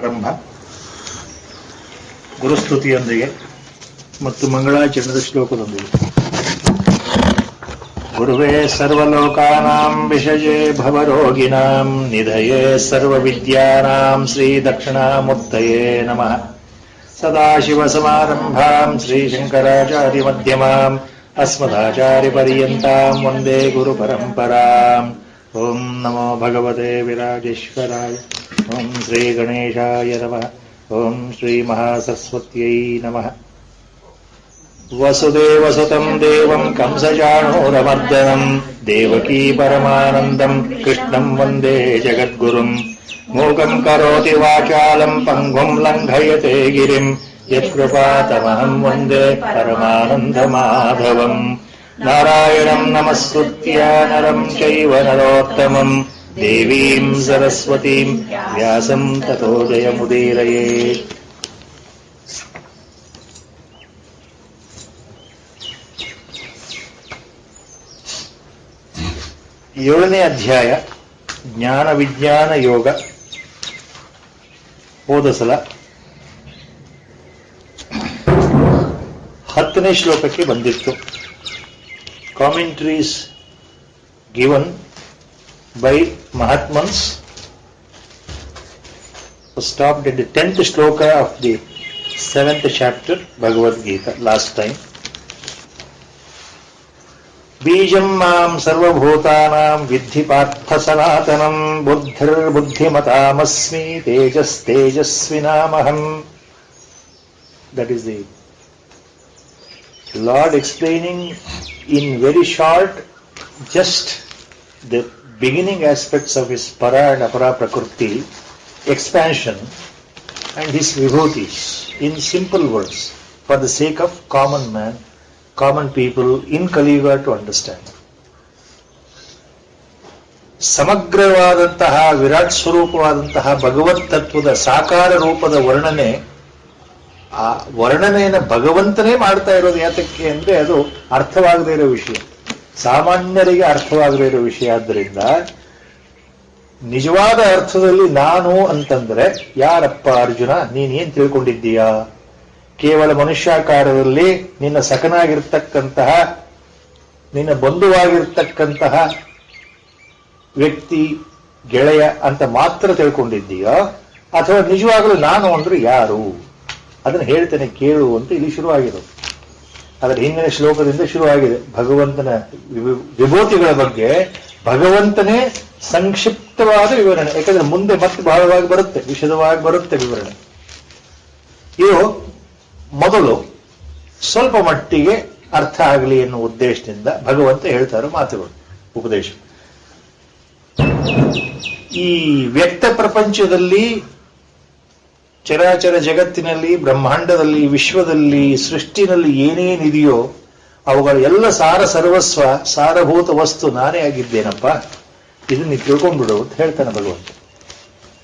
ಪ್ರಾರಂಭ ಗುರುಸ್ತುತಿಯೊಂದಿಗೆ ಮತ್ತು ಮಂಗಳಾಚರಣದ ಶ್ಲೋಕದೊಂದಿಗೆ. ಗುರುವೇ ಸರ್ವಲೋಕಾನಾಂ ವಿಷಯೇ ಭವರೋಗಿಣಾಂ ನಿಧಯೇ ಸರ್ವವಿದ್ಯಾನಾಂ ಶ್ರೀ ದಕ್ಷಿಣಾಮೂರ್ತಯೇ ನಮಃ. ಸದಾಶಿವಸಮಾರಂಭಾಂ ಶ್ರೀಶಂಕರಾಚಾರ್ಯಮಧ್ಯಮಾಂ ಅಸ್ಮದಾಚಾರ್ಯಪರ್ಯಂತಾಂ ವಂದೇ ಗುರುಪರಂಪರಾಂ. ಓಂ ನಮೋ ಭಗವತೆ ವಿರಾಜೇಶ್ವರಾಯ. ಓಂ ಶ್ರೀ ಗಣೇಶಾಯ ನಮಃ. ಓಂ ಶ್ರೀ ಮಹಾಸರಸ್ವತ್ಯೈ ನಮಃ. ವಸುದೇವಸುತಂ ದೇವಂ ಕಂಸಚಾಣೂರಮರ್ದನಂ ದೇವಕೀ ಪರಮಾನಂದಂ ಕೃಷ್ಣಂ ವಂದೇ ಜಗದ್ಗುರುಂ. ಮೂಕಂ ಕರೋತಿ ವಾಚಾಲಂ ಪಂಗುಂ ಲಂಘಯತೆ ಗಿರಿಂ ಯತ್ಕೃಪಾತಮಹಂ ವಂದೇ ಪರಮಾನಂದಮಾಧವಂ. ನಾರಾಯಣಂ ನಮಸ್ಕೃತ್ಯ ನರಂ ಚೈವ ನರೋತ್ತಮಂ ದೇವೀಂ ಸರಸ್ವತೀಂ ವ್ಯಾಸಂ ತತೋ ಜಯಮುದೀರಯೇತ್. ಏಳನೇ ಅಧ್ಯಾಯ ಜ್ಞಾನ ವಿಜ್ಞಾನ ಯೋಗ. ಹೋದ ಸಲ 10ನೇ ಶ್ಲೋಕಕ್ಕೆ ಬಂದಿತ್ತು. ಕಾಮೆಂಟ್ರೀಸ್ ಗಿವನ್ ಬೈ ಮಹಾತ್ಮನ್ಸ್ stopped at the 10th shloka of the 7th chapter Bhagavad Gita last time. ಬೀಜಂ ಮಾಂ ಸರ್ವಭೂತಾನಾಂ ವಿದ್ಧಿ Partha ಸನಾತನಂ ಬುದ್ಧಿರ್ಬುದ್ಧಿಮತಾಮಸ್ಮಿ ತೇಜಸ್ತೇಜಸ್ವಿನಾಮಹಂ. That is the Lord explaining in very short just the beginning aspects of his para and apara prakriti, expansion and his vibhutis in simple words for the sake of common man, common people in Kali Yuga to understand. ಸಮಗ್ರವಾದಂತಹ Virat ಸ್ವರೂಪವಾದಂತಹ ಭಗವತ್ ತತ್ವದ ಸಾಕಾರ ರೂಪದ ವರ್ಣನೆ, ಆ ವರ್ಣನೆಯನ್ನು ಭಗವಂತನೇ ಮಾಡ್ತಾ ಇರೋದು. ಯಾತಕ್ಕೆ ಅಂದ್ರೆ ಅದು ಅರ್ಥವಾಗದೇ ಇರೋ ವಿಷಯ, ಸಾಮಾನ್ಯರಿಗೆ ಅರ್ಥವಾಗದೇ ಇರೋ ವಿಷಯ. ಆದ್ದರಿಂದ ನಿಜವಾದ ಅರ್ಥದಲ್ಲಿ ನಾನು ಅಂತಂದ್ರೆ ಯಾರಪ್ಪ ಅರ್ಜುನ, ನೀನೇನ್ ತಿಳ್ಕೊಂಡಿದ್ದೀಯಾ? ಕೇವಲ ಮನುಷ್ಯಾಕಾರದಲ್ಲಿ ನಿನ್ನ ಸಖನಾಗಿರ್ತಕ್ಕಂತಹ, ನಿನ್ನ ಬಂಧುವಾಗಿರ್ತಕ್ಕಂತಹ ವ್ಯಕ್ತಿ, ಗೆಳೆಯ ಅಂತ ಮಾತ್ರ ತಿಳ್ಕೊಂಡಿದ್ದೀಯಾ? ಅಥವಾ ನಿಜವಾಗಲೂ ನಾನು ಅಂದ್ರೆ ಯಾರು ಅದನ್ನು ಹೇಳ್ತೇನೆ ಕೇಳು ಅಂತ ಇಲ್ಲಿ ಶುರುವಾಗಿರೋದು. ಅದರ ಹಿಂದಿನ ಶ್ಲೋಕದಿಂದ ಶುರುವಾಗಿದೆ ಭಗವಂತನ ವಿಭೂತಿಗಳ ಬಗ್ಗೆ. ಭಗವಂತನೇ ಸಂಕ್ಷಿಪ್ತವಾದ ವಿವರಣೆ, ಯಾಕಂದ್ರೆ ಮುಂದೆ ಮತ್ತೆ ಬಹಳವಾಗಿ ಬರುತ್ತೆ, ವಿಶದವಾಗಿ ಬರುತ್ತೆ ವಿವರಣೆ. ಇದು ಮೊದಲು ಸ್ವಲ್ಪ ಮಟ್ಟಿಗೆ ಅರ್ಥ ಆಗಲಿ ಎನ್ನುವ ಉದ್ದೇಶದಿಂದ ಭಗವಂತ ಹೇಳ್ತಾರೋ ಮಾತುಗಳು, ಉಪದೇಶ. ಈ ವ್ಯಕ್ತ ಪ್ರಪಂಚದಲ್ಲಿ, ಚರಾಚರ ಜಗತ್ತಿನಲ್ಲಿ, ಬ್ರಹ್ಮಾಂಡದಲ್ಲಿ, ವಿಶ್ವದಲ್ಲಿ, ಸೃಷ್ಟಿನಲ್ಲಿ ಏನೇನಿದೆಯೋ ಅವುಗಳ ಎಲ್ಲ ಸಾರ ಸರ್ವಸ್ವ ಸಾರಭೂತ ವಸ್ತು ನಾನೇ ಆಗಿದ್ದೇನಪ್ಪ, ಇದನ್ನ ನೀವು ತಿಳ್ಕೊಂಡ್ಬಿಡು ಅಂತ ಹೇಳ್ತಾನೆ ಭಗವಂತ.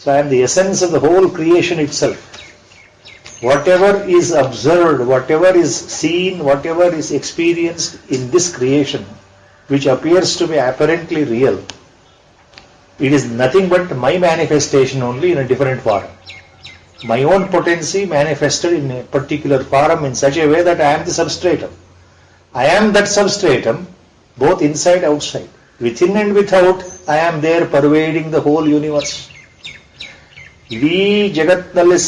So I am the essence of the whole creation it self. Whatever is observed, whatever is seen, whatever is experienced in this creation, which appears to be apparently real, it is nothing but my manifestation only in a different form. My own potency manifested in a particular form in such a way that I am the substratum. I am that substratum, both inside and outside. Within and without, I am there pervading the whole universe. ಇಡೀ ಜಗತ್ನಲ್ಲಿ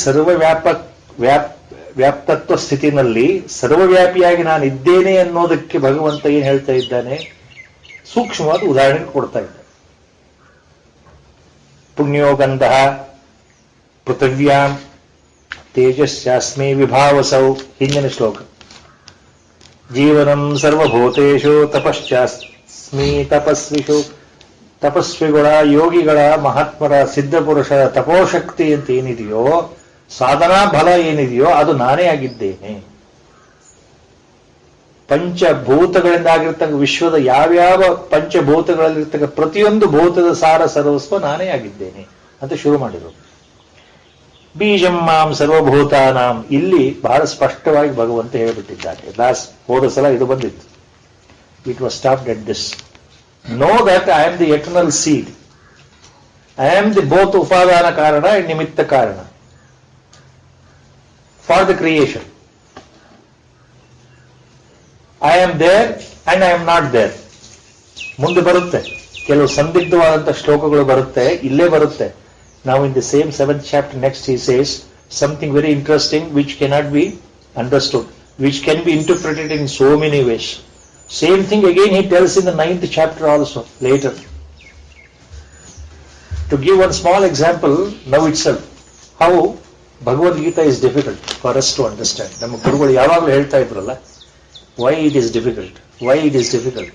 ವ್ಯಾಪ್ತತ್ವ ಸ್ಥಿತಿನಲ್ಲಿ ಸರ್ವವ್ಯಾಪಿಯಾಗಿ ನಾನು ಇದ್ದೇನೆ ಅನ್ನೋದಕ್ಕೆ ಭಗವಂತ ಏನ್ ಹೇಳ್ತಾ ಇದ್ದಾನೆ, ಸೂಕ್ಷ್ಮವಾದ ಉದಾಹರಣೆ ಕೊಡ್ತಾ ಇದ್ದಾನೆ. ಪುಣ್ಯೋಗಂಧ ಪೃಥಿವ್ಯಾಂ ತೇಜಸ್ಯಾಸ್ಮಿ ವಿಭಾವಸೌ, ಹಿಂದಿನ ಶ್ಲೋಕ. ಜೀವನಂ ಸರ್ವಭೂತೇಷು ತಪಶ್ಚಾಸ್ಮಿ ತಪಸ್ವಿಷು, ತಪಸ್ವಿಗಳ, ಯೋಗಿಗಳ, ಮಹಾತ್ಮರ, ಸಿದ್ಧಪುರುಷರ ತಪೋಶಕ್ತಿ ಅಂತ ಏನಿದೆಯೋ, ಸಾಧನಾ ಬಲ ಏನಿದೆಯೋ ಅದು ನಾನೇ ಆಗಿದ್ದೇನೆ. ಪಂಚಭೂತಗಳಿಂದ ಆಗಿರ್ತಕ್ಕ ವಿಶ್ವದ ಯಾವ್ಯಾವ ಪಂಚಭೂತಗಳಲ್ಲಿರ್ತಕ್ಕ ಪ್ರತಿಯೊಂದು ಭೂತದ ಸಾರ ಸರ್ವಸ್ವ ನಾನೇ ಆಗಿದ್ದೇನೆ ಅಂತ ಶುರು ಮಾಡಿದರು. ಬೀಜಂ ಮಾಂ ಸರ್ವಭೂತಾನಾಂ, ಇಲ್ಲಿ ಬಹಳ ಸ್ಪಷ್ಟವಾಗಿ ಭಗವಂತ ಹೇಳಿಬಿಟ್ಟಿದ್ದಾರೆ. ಹೋದ ಸಲ ಇದು ಬಂದಿತ್ತು. It was stopped at this. Know that I am the eternal seed. I am the both Upadana Karana and Nimitta Karana. for the creation. I am there and I am not there. ಮುಂದೆ ಬರುತ್ತೆ, ಕೆಲವು ಸಂದಿಗ್ಧವಾದಂಥ ಶ್ಲೋಕಗಳು ಬರುತ್ತೆ, ಇಲ್ಲೇ ಬರುತ್ತೆ. Now in the same 7th chapter next he says something very interesting which cannot be understood, which can be interpreted in so many ways. Same thing again he tells in the 9th chapter also later. To give one small example now itself, how Bhagavad Gita is difficult for us to understand. ನಮ್ಮ ಗುರುಗಳು ಯಾವಾಗಲೂ ಹೇಳ್ತಾ ಇದ್ರಲ್ಲ, why it is difficult, why it is difficult.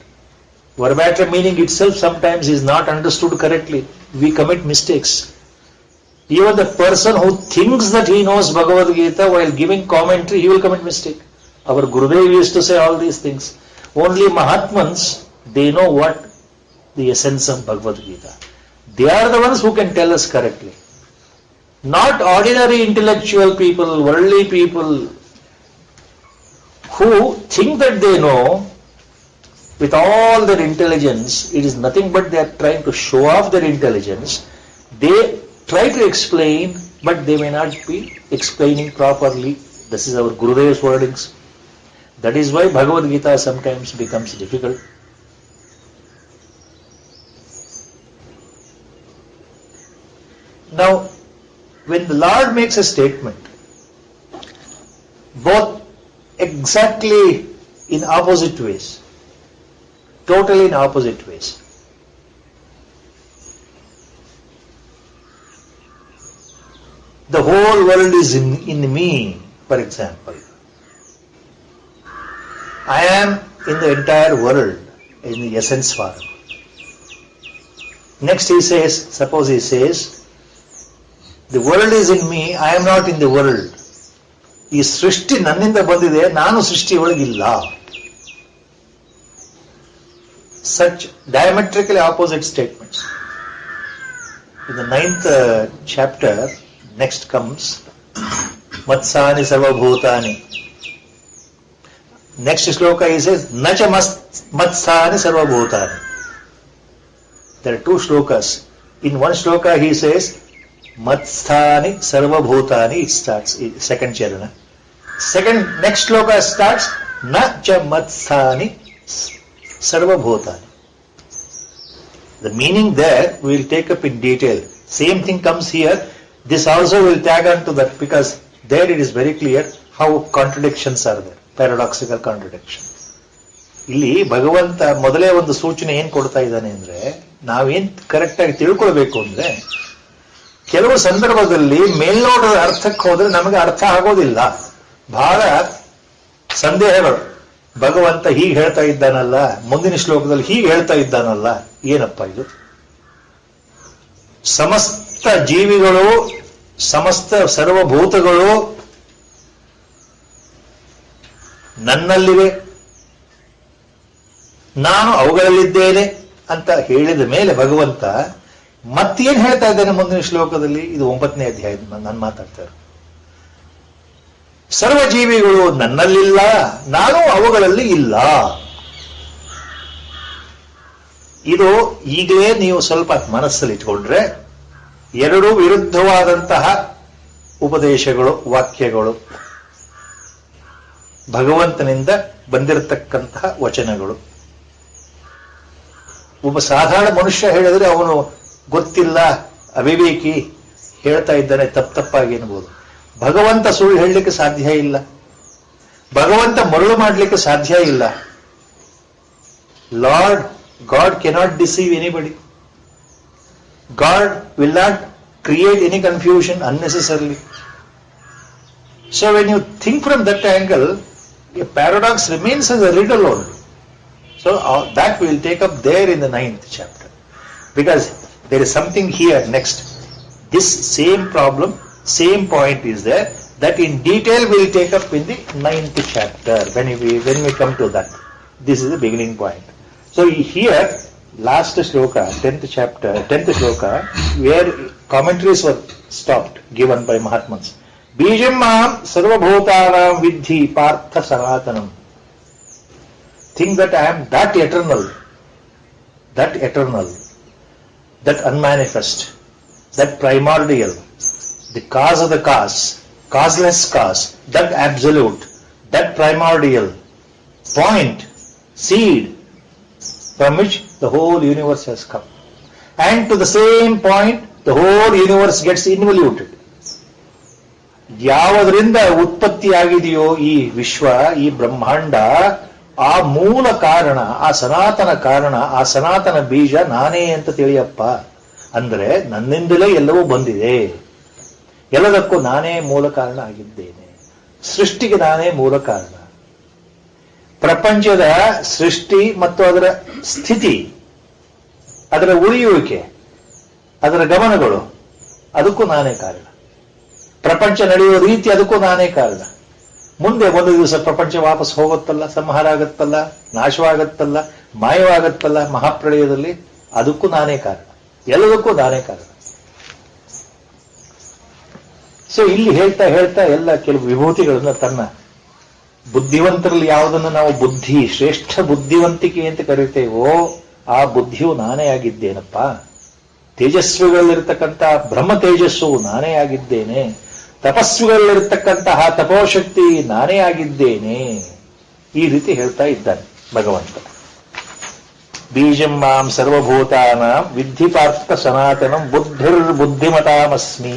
Verbatim meaning itself sometimes is not understood correctly. We commit mistakes. Even the person who thinks that he knows Bhagavad Gita while giving commentary, he will commit mistake. Our Gurudev used to say all these things. Only Mahatmans, they know what the essence of Bhagavad Gita. They are the ones who can tell us correctly. Not ordinary intellectual people, worldly people who think that they know with all their intelligence. It is nothing but they are trying to show off their intelligence. They try to explain, but they may not be explaining properly. This is our Gurudev's wordings. That is why Bhagavad Gita sometimes becomes difficult. Now, when the Lord makes a statement, both exactly in opposite ways, totally in opposite ways. The whole world is in me, for example. I am in the entire world in the essence form. Next he says, suppose he says, the world is in me, I am not in the world. ಈ ಸೃಷ್ಟಿ ನನ್ನಿಂದ ಬಂದಿದೆ, ನಾನು ಸೃಷ್ಟಿ ಒಳಗಿಲ್ಲ. Such diametrically opposite statements. In the 9th chapter, next comes Matsani Sarvabhutani. Next shloka he says, Nacha Matsani Sarvabhutani. There are 2 shlokas. In one shloka he says, Matsani Sarvabhutani, it starts, second charana. Next shloka starts, Nacha Matsani Sarvabhutani. The meaning there we will take up in detail. Same thing comes here. This also will tag on to that, because there it is very clear how contradictions are there, paradoxical contradiction. ಇಲ್ಲಿ ಭಗವಂತ ಮೊದಲೇ ಒಂದು ಸೂಚನೆ ಏನ್ ಕೊಡ್ತಾ ಇದ್ದಾನೆ ಅಂದ್ರೆ, ನಾವೇನ್ ಕರೆಕ್ಟ್ ಆಗಿ ತಿಳ್ಕೊಳ್ಬೇಕು ಅಂದ್ರೆ, ಕೆಲವು ಸಂದರ್ಭದಲ್ಲಿ ಮೇಲ್ನೋಟದ ಅರ್ಥಕ್ಕೆ ಹೋದ್ರೆ ನಮಗೆ ಅರ್ಥ ಆಗೋದಿಲ್ಲ. ಬಹಳ ಸಂದೇಹಗಳು. ಭಗವಂತ ಹೀಗೆ ಹೇಳ್ತಾ ಇದ್ದಾನಲ್ಲ, ಮುಂದಿನ ಶ್ಲೋಕದಲ್ಲಿ ಹೀಗೆ ಹೇಳ್ತಾ ಇದ್ದಾನಲ್ಲ, ಏನಪ್ಪ ಇದು? ಸಮಸ್ತ ಜೀವಿಗಳು, ಸಮಸ್ತ ಸರ್ವಭೂತಗಳು ನನ್ನಲ್ಲಿವೆ, ನಾನು ಅವುಗಳಲ್ಲಿದ್ದೇನೆ ಅಂತ ಹೇಳಿದ ಮೇಲೆ ಭಗವಂತ ಮತ್ತೇನ್ ಹೇಳ್ತಾ ಇದ್ದಾನೆ ಮುಂದಿನ ಶ್ಲೋಕದಲ್ಲಿ? ಇದು 9ನೇ ಅಧ್ಯಾಯದ ನಾನು ಮಾತಾಡ್ತಾ ಇರೋದು. ಸರ್ವಜೀವಿಗಳು ನನ್ನಲ್ಲಿಲ್ಲ, ನಾನು ಅವುಗಳಲ್ಲಿ ಇಲ್ಲ. ಇದು ಈಗಲೇ ನೀವು ಸ್ವಲ್ಪ ಮನಸ್ಸಲ್ಲಿ ಇಟ್ಕೊಂಡ್ರೆ, 2 ವಿರುದ್ಧವಾದಂತಹ ಉಪದೇಶಗಳು, ವಾಕ್ಯಗಳು, ಭಗವಂತನಿಂದ ಬಂದಿರತಕ್ಕಂತಹ ವಚನಗಳು. ಒಬ್ಬ ಸಾಧಾರಣ ಮನುಷ್ಯ ಹೇಳಿದ್ರೆ ಅವನು ಗೊತ್ತಿಲ್ಲ, ಅವಿವೇಕಿ, ಹೇಳ್ತಾ ಇದ್ದಾನೆ ತಪ್ಪಾಗಿ ಎನ್ಬೋದು. ಭಗವಂತ ಸುಳ್ಳು ಹೇಳಲಿಕ್ಕೆ ಸಾಧ್ಯ ಇಲ್ಲ, ಭಗವಂತ ಮರಳು ಮಾಡಲಿಕ್ಕೆ ಸಾಧ್ಯ ಇಲ್ಲ. God cannot deceive anybody. God will not create any confusion unnecessarily. So when you think from that angle, a paradox remains as a riddle only. So that we will take up there in the 9th chapter. Because there is something here next. This same problem, same point is there, that in detail we will take up in the 9th chapter when we come to that. This is the beginning point. So here, last shloka, 10th chapter, 10th shloka, where commentaries were stopped, given by Mahatmans. Bijam maham sarvabhutanam vidhi partha sanatanam. Think that I am that eternal, that unmanifest, that primordial, the cause of the cause, causeless cause, that absolute, that primordial point, seed from which the whole universe has come. And to the same point, the whole universe gets involuted. ಯಾವುದರಿಂದ ಉತ್ಪತ್ತಿಯಾಗಿದೆಯೋ ಈ ವಿಶ್ವ, ಈ ಬ್ರಹ್ಮಾಂಡ, ಆ ಮೂಲ ಕಾರಣ, ಆ ಸನಾತನ ಬೀಜ ನಾನೇ ಅಂತ ತಿಳಿಯಪ್ಪ. ಅಂದ್ರೆ ನನ್ನಿಂದಲೇ ಎಲ್ಲವೂ ಬಂದಿದೆ, ಎಲ್ಲದಕ್ಕೂ ನಾನೇ ಮೂಲ ಕಾರಣ ಆಗಿದ್ದೇನೆ, ಸೃಷ್ಟಿಗೆ ನಾನೇ ಮೂಲ ಕಾರಣ. ಪ್ರಪಂಚದ ಸೃಷ್ಟಿ ಮತ್ತು ಅದರ ಸ್ಥಿತಿ, ಅದರ ಉಳಿಯುವಿಕೆ, ಅದರ ಗಮನಗಳು, ಅದಕ್ಕೂ ನಾನೇ ಕಾರಣ. ಪ್ರಪಂಚ ನಡೆಯುವ ರೀತಿ, ಅದಕ್ಕೂ ನಾನೇ ಕಾರಣ. ಮುಂದೆ ಒಂದು ದಿವಸ ಪ್ರಪಂಚ ವಾಪಸ್ ಹೋಗುತ್ತಲ್ಲ, ಸಂಹಾರ ಆಗತ್ತಲ್ಲ, ನಾಶವಾಗತ್ತಲ್ಲ, ಮಾಯವಾಗತ್ತಲ್ಲ ಮಹಾಪ್ರಳಯದಲ್ಲಿ, ಅದಕ್ಕೂ ನಾನೇ ಕಾರಣ, ಎಲ್ಲದಕ್ಕೂ ನಾನೇ ಕಾರಣ. ಸೊ ಇಲ್ಲಿ ಹೇಳ್ತಾ ಹೇಳ್ತಾ ಎಲ್ಲ ಕೆಲವು ವಿಭೂತಿಗಳನ್ನ ತನ್ನ ಬುದ್ಧಿವಂತರಲ್ಲಿ ಯಾವುದನ್ನು ನಾವು ಬುದ್ಧಿ, ಶ್ರೇಷ್ಠ ಬುದ್ಧಿವಂತಿಕೆ ಅಂತ ಕರೀತೇವೋ ಆ ಬುದ್ಧಿಯು ನಾನೇ ಆಗಿದ್ದೇನಪ್ಪ. ತೇಜಸ್ವಿಗಳಲ್ಲಿರ್ತಕ್ಕಂಥ ಬ್ರಹ್ಮ ತೇಜಸ್ಸು ನಾನೇ ಆಗಿದ್ದೇನೆ, ತಪಸ್ವಿಗಳಲ್ಲಿರ್ತಕ್ಕಂತಹ ತಪೋಶಕ್ತಿ ನಾನೇ ಆಗಿದ್ದೇನೆ. ಈ ರೀತಿ ಹೇಳ್ತಾ ಇದ್ದಾನೆ ಭಗವಂತ. ಬೀಜಂ ಮಾಂ ಸರ್ವಭೂತಾನಾಂ ವಿದ್ಧಿ ಪಾರ್ಥ ಸನಾತನಂ ಬುದ್ಧಿರ್ಬುದ್ಧಿಮತಾಮಸ್ಮಿ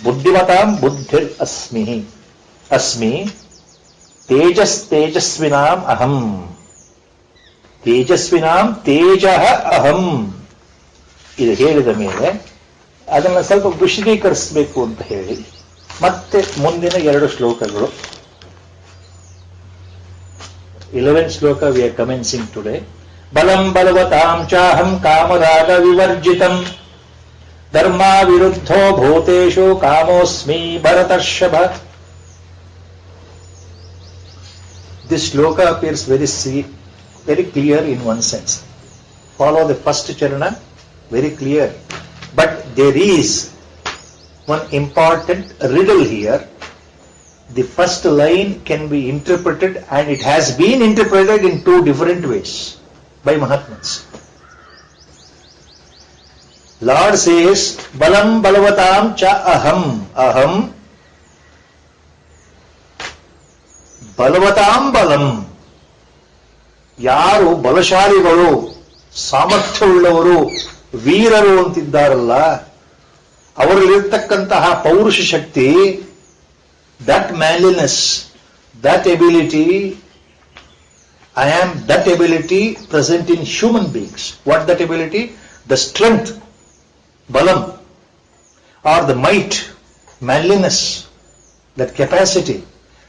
ಬುದ್ಧಿಮತಾಂ ಬುದ್ಧಿರ್ ಅಸ್ಮಿ ತೇಜಸ್ವಿನಾಂ ಅಹಂ ತೇಜ ಅಹಂ. ಇದು ಹೇಳಿದ ಮೇಲೆ ಅದನ್ನು ಸ್ವಲ್ಪ ವಿಶದೀಕರಿಸಬೇಕು ಅಂತ ಹೇಳಿ ಮತ್ತೆ ಮುಂದಿನ 2 ಶ್ಲೋಕಗಳು, 11th ಶ್ಲೋಕ ವಿ ಆರ್ ಕಮೆನ್ಸಿಂಗ್ ಟುಡೇ. ಬಲಂ ಬಲವತಾಂ ಚಾಹಂ ಕಾಮರಾಗ ವಿವರ್ಜಿತಂ ಧರ್ಮಾ ವಿರುದ್ಧೋ ಭೂತೇಷು ಕಾಮೋಸ್ಮಿ ಭರತರ್ಷಭ. This shloka appears very clear in one sense. Follow the first charana, very clear. But there is one important riddle here. The first line can be interpreted, and it has been interpreted in 2 different ways by Mahatmas. Lord says, Balam balavatam cha aham. Aham ಬಲವತಾಂ ಬಲಂ. ಯಾರು ಬಲಶಾಲಿಗಳು, ಸಾಮರ್ಥ್ಯವುಳ್ಳವರು, ವೀರರು ಅಂತಿದ್ದಾರಲ್ಲ, ಅವರಲ್ಲಿರ್ತಕ್ಕಂತಹ ಪೌರುಷ ಶಕ್ತಿ, that manliness, that ability, I am that ability present in human beings. What that ability? The strength, ಬಲಂ, or the might, manliness, that capacity.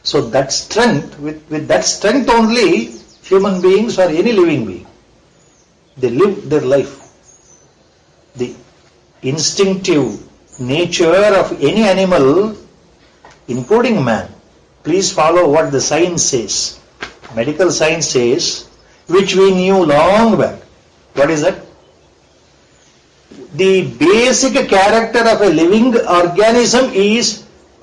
So that strength, with that strength only, human beings or any living being, they live their life. The instinctive nature of any animal, including man, please follow what the science says. Medical science says, which we knew long back. What is that? The basic character of a living organism is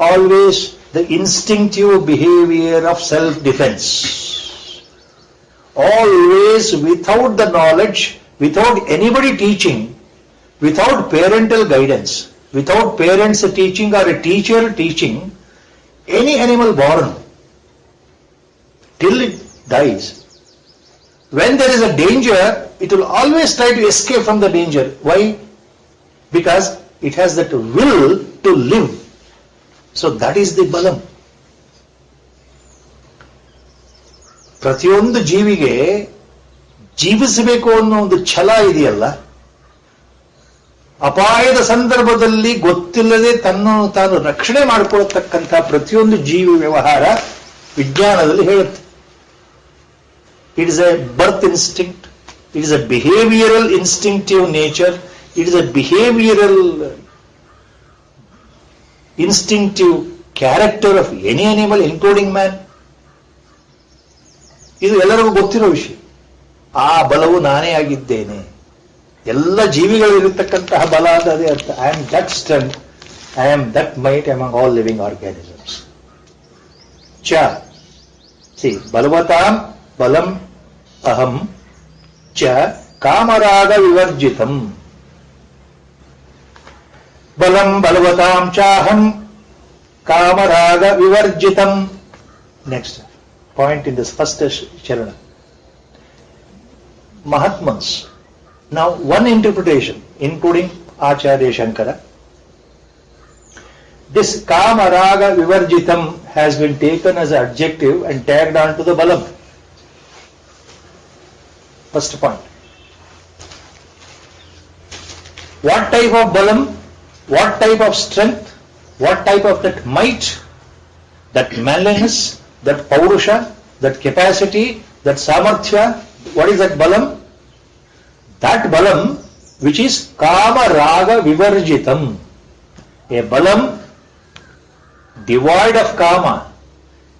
always the instinctive behavior of self-defense. Always without the knowledge, without anybody teaching, without parental guidance, without parents teaching or a teacher teaching, any animal born till it dies, when there is a danger, it will always try to escape from the danger. Why? Because it has that will to live. So that is the balam. ಪ್ರತಿಯೊಂದು ಜೀವಿಗೆ ಜೀವಿಸಬೇಕು ಅನ್ನೋ ಒಂದು ಛಲ ಇದೆಯಲ್ಲ, ಅಪಾಯದ ಸಂದರ್ಭದಲ್ಲಿ ಗೊತ್ತಿಲ್ಲದೆ ತನ್ನನ್ನು ತಾನು ರಕ್ಷಣೆ ಮಾಡಿಕೊಳ್ಳತಕ್ಕಂಥ ಪ್ರತಿಯೊಂದು ಜೀವಿ ವ್ಯವಹಾರ ವಿಜ್ಞಾನದಲ್ಲಿ ಹೇಳುತ್ತೆ. It is A birth instinct, it is A behavioural instinctive nature, it is A behavioural instinctive character of any animal, including man. ಇದು ಎಲ್ಲರಿಗೂ ಗೊತ್ತಿರೋ ವಿಷಯ. ಆ ಬಲವು ನಾನೇ ಆಗಿದ್ದೇನೆ. ಎಲ್ಲ ಜೀವಿಗಳಿರತಕ್ಕಂತಹ ಬಲ ಅಂತ ಅದೇ ಅರ್ಥ. I am that strength, I am that might among all living organisms. ಚ ಸಿ ಬಲವತಾಂ ಬಲಂ ಅಹಂ ಚ ಕಾಮರಾಗ ವಿವರ್ಜಿತಂ. ಬಲಂ ಬಲವತಾಂ ಚಾಹಂ Kamaraga Vivarjitam. Next point in this first Charana. Mahatmas. Now one interpretation, including Acharya Shankara. This Kamaraga Vivarjitam has been taken as an adjective and tagged on to the Balam. First point. What type of Balam? What type of strength? What type of that might? That manliness? That Paurusha? That capacity? That Samarthya? What is that Balam? That Balam which is Kama Raga Vivarjitam. A Balam devoid of Kama.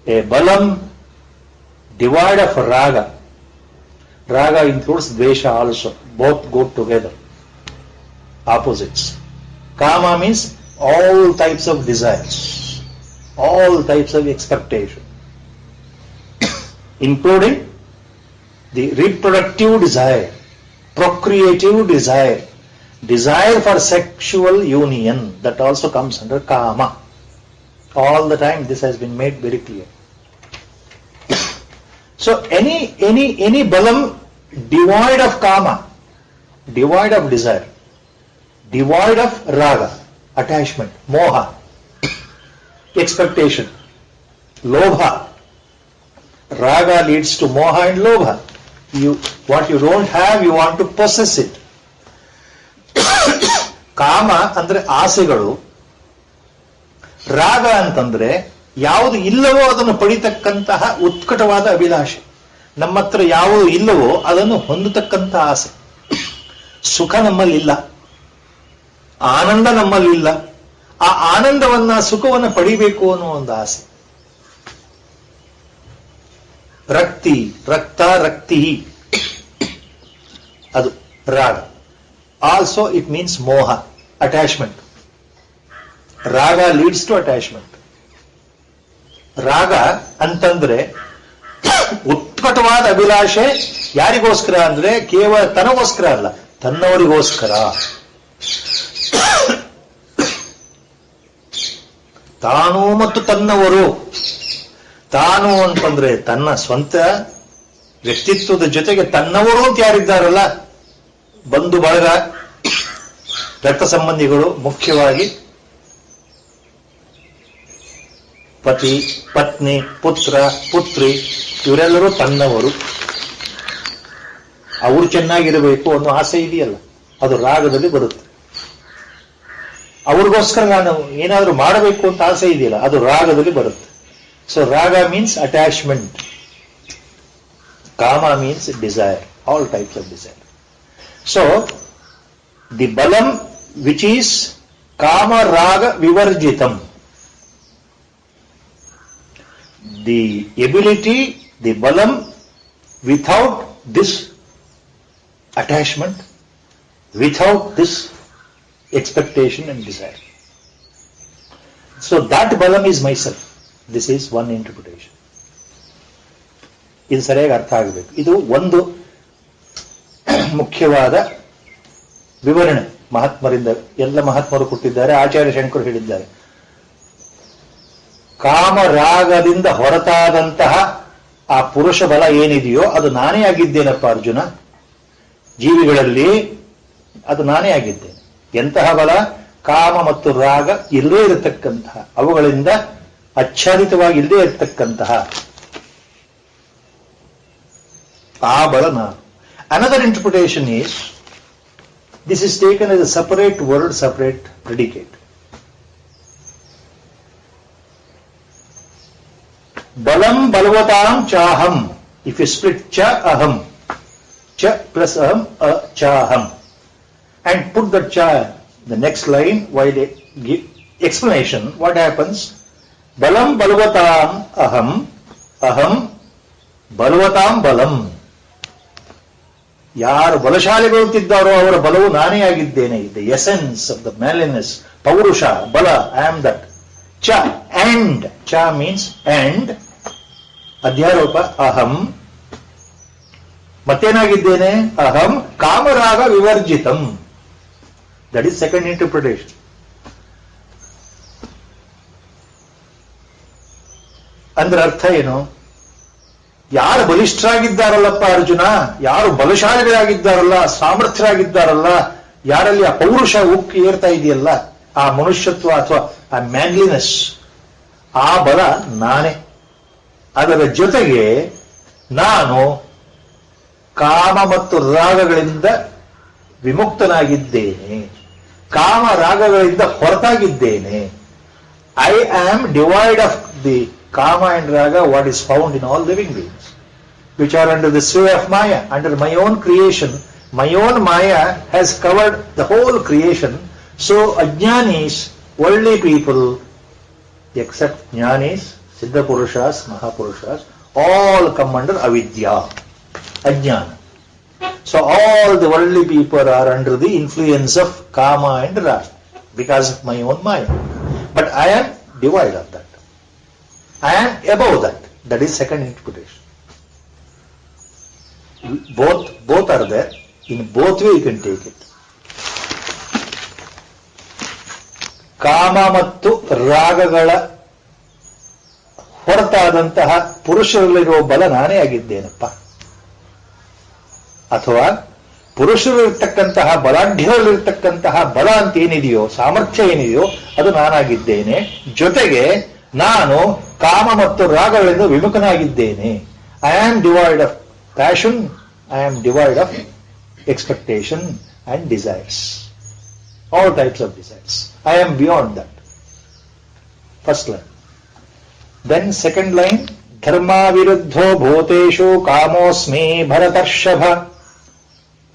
A Balam devoid of Raga. Raga includes Dvesha also. Both go together. Opposites. Kama means all types of desires. All types of expectation. Including the reproductive desire, procreative desire, desire for sexual union, that also comes under Kama. All the time this has been made very clear. So any Balam devoid of Kama, devoid of desire, devoid of Raga, attachment, Moha, expectation, Lobha. Raga leads to Moha and Lobha. What you don't have, you want to possess it. Kama andre ಆಸೆಗಳು, ರಾಗ ಅಂತಂದ್ರೆ ಯಾವುದು ಇಲ್ಲವೋ ಅದನ್ನು ಪಡಿತಕ್ಕಂತಹ ಉತ್ಕಟವಾದ ಅಭಿಲಾಷೆ. ನಮ್ಮ ಹತ್ರ ಯಾವುದು ಇಲ್ಲವೋ ಅದನ್ನು ಹೊಂದತಕ್ಕಂಥ ಆಸೆ. ಸುಖ ನಮ್ಮಲ್ಲಿಲ್ಲ, ಆನಂದ ನಮ್ಮಲ್ಲಿಲ್ಲ. ಆ ಆನಂದವನ್ನ ಸುಖವನ್ನ ಪಡಿಬೇಕು ಅನ್ನೋ ಒಂದು ಆಸೆ. ರಕ್ತಿ, ರಕ್ತ, ರಕ್ತಿ, ಅದು ರಾಗ. ಆಲ್ಸೋ ಇಟ್ ಮೀನ್ಸ್ ಮೋಹ, ಅಟ್ಯಾಚ್ಮೆಂಟ್. ರಾಗ ಲೀಡ್ಸ್ ಟು ಅಟ್ಯಾಚ್ಮೆಂಟ್. ರಾಗ ಅಂತಂದ್ರೆ ಉತ್ಕಟವಾದ ಅಭಿಲಾಷೆ. ಯಾರಿಗೋಸ್ಕರ ಅಂದ್ರೆ ಕೇವಲ ತನಗೋಸ್ಕರ ಅಲ್ಲ, ತನ್ನವರಿಗೋಸ್ಕರ. ತಾನು ಮತ್ತು ತನ್ನವರು. ತಾನು ಅಂತಂದ್ರೆ ತನ್ನ ಸ್ವಂತ ವ್ಯಕ್ತಿತ್ವದ ಜೊತೆಗೆ ತನ್ನವರು ಅಂತ ಯಾರಿದ್ದಾರಲ್ಲ, ಬಂಧು ಬಳಗ, ರಕ್ತ ಸಂಬಂಧಿಗಳು, ಮುಖ್ಯವಾಗಿ ಪತಿ, ಪತ್ನಿ, ಪುತ್ರ, ಪುತ್ರಿ, ಇವರೆಲ್ಲರೂ ತನ್ನವರು. ಅವರು ಚೆನ್ನಾಗಿರಬೇಕು ಅನ್ನೋ ಆಸೆ ಇದೆಯಲ್ಲ, ಅದು ರಾಗದಲ್ಲಿ ಬರುತ್ತೆ. ಅವ್ರಿಗೋಸ್ಕರ ನಾನು ಏನಾದರೂ ಮಾಡಬೇಕು ಅಂತ ಆಸೆ ಇದೆಯಲ್ಲ, ಅದು ರಾಗದಲ್ಲಿ ಬರುತ್ತೆ. So raga means attachment. Kama means desire. All types of desire. So the balam which is kama raga vivarjitam, the ability, the balam without this attachment, without this expectation and desire. So that balam is myself. This is one interpretation. ಇದು ಸರಿಯಾಗಿ ಅರ್ಥ ಆಗಬೇಕು. ಇದು ಒಂದು ಮುಖ್ಯವಾದ ವಿವರಣೆ ಮಹಾತ್ಮರಿಂದ. ಎಲ್ಲ ಮಹಾತ್ಮರು ಕೊಟ್ಟಿದ್ದಾರೆ, ಆಚಾರ್ಯ ಶಂಕರು ಹೇಳಿದ್ದಾರೆ. ಕಾಮರಾಗದಿಂದ ಹೊರತಾದಂತಹ ಆ ಪುರುಷ ಬಲ ಏನಿದೆಯೋ ಅದು ನಾನೇ ಆಗಿದ್ದೇನಪ್ಪ ಅರ್ಜುನ. ಜೀವಿಗಳಲ್ಲಿ ಅದು ನಾನೇ ಆಗಿದ್ದೇನೆ. ಎಂತಹ ಬಲ? ಕಾಮ ಮತ್ತು ರಾಗ ಇಲ್ಲೇ ಇರತಕ್ಕಂತಹ, ಅವುಗಳಿಂದ ಆಚ್ಛಾದಿತವಾಗಿ ಇಲ್ಲದೆ ಇರತಕ್ಕಂತಹ ಆ ಬಲ ನಾನು. Another interpretation is, this is taken as a separate word, separate predicate. Balam balvatam chaham. If you split cha aham, cha plus aham, chaham, and put the cha, the next line, while they give explanation, what happens? Balam balvatam aham, aham balvatam balam. ಯಾರು ಬಲಶಾಲಿಗೊಳ್ಳುತ್ತಿದ್ದಾರೋ ಅವರ ಬಲವು ನಾನೇ ಆಗಿದ್ದೇನೆ. The essence of the manliness, ಪೌರುಷ, ಬಲ, I am that. ಚ and, ಚ means and, ಅಧ್ಯಾರೋಪ, ಅಹಂ ಮತ್ತೇನಾಗಿದ್ದೇನೆ? ಅಹಂ ಕಾಮರಾಗ ವಿವರ್ಜಿತಂ. That is second interpretation. ಅಂದ್ರೆ ಅರ್ಥ ಏನು? ಯಾರು ಬಲಿಷ್ಠರಾಗಿದ್ದಾರಲ್ಲಪ್ಪ ಅರ್ಜುನ, ಯಾರು ಬಲಶಾಲಿಗಳಾಗಿದ್ದಾರಲ್ಲ, ಸಾಮರ್ಥ್ಯರಾಗಿದ್ದಾರಲ್ಲ, ಯಾರಲ್ಲಿ ಆ ಪೌರುಷ ಉಕ್ಕಿ ಏರ್ತಾ ಇದೆಯಲ್ಲ, ಆ ಮನುಷ್ಯತ್ವ ಅಥವಾ ಆ ಮ್ಯಾನ್ಲಿನೆಸ್, ಆ ಬಲ ನಾನೇ. ಅದರ ಜೊತೆಗೆ ನಾನು ಕಾಮ ಮತ್ತು ರಾಗಗಳಿಂದ ವಿಮುಕ್ತನಾಗಿದ್ದೇನೆ, ಕಾಮ ರಾಗಗಳಿಂದ ಹೊರತಾಗಿದ್ದೇನೆ. I am devoid of the kama and raga, what is found in all living beings, which are under the sway of Maya, under my own creation. My own Maya has covered the whole creation. So ajnanis, worldly people, except jnanis, siddha purushas, mahapurushas, all come under avidya, ajnana. So all the worldly people are under the influence of kama and raga because of my own Maya. But I am devoid of that. I am above that. That is second interpretation. Both are there. In both way you can take it. ಕಾಮ ಮತ್ತು ರಾಗಗಳ ಹೊರತಾದಂತಹ ಪುರುಷರಲ್ಲಿರುವ ಬಲ ನಾನೇ ಆಗಿದ್ದೇನಪ್ಪ. ಅಥವಾ ಪುರುಷರಲ್ಲಿರ್ತಕ್ಕಂತಹ ಬಲಾಢ್ಯರಲ್ಲಿರ್ತಕ್ಕಂತಹ ಬಲ ಅಂತ ಏನಿದೆಯೋ, ಸಾಮರ್ಥ್ಯ ಏನಿದೆಯೋ ಅದು ನಾನಾಗಿದ್ದೇನೆ. ಜೊತೆಗೆ ನಾನು ಕಾಮ ಮತ್ತು ರಾಗಗಳಿಂದ ವಿಮುಖನಾಗಿದ್ದೇನೆ. I am devoid of passion, I am devoid of expectation and desires, all types of desires. I am beyond that. First line. Then second line, ಧರ್ಮ ವಿರುದ್ಧೋ ಭೂತೇಷು ಕಾಮೋಸ್ಮಿ ಭರತರ್ಷಭ.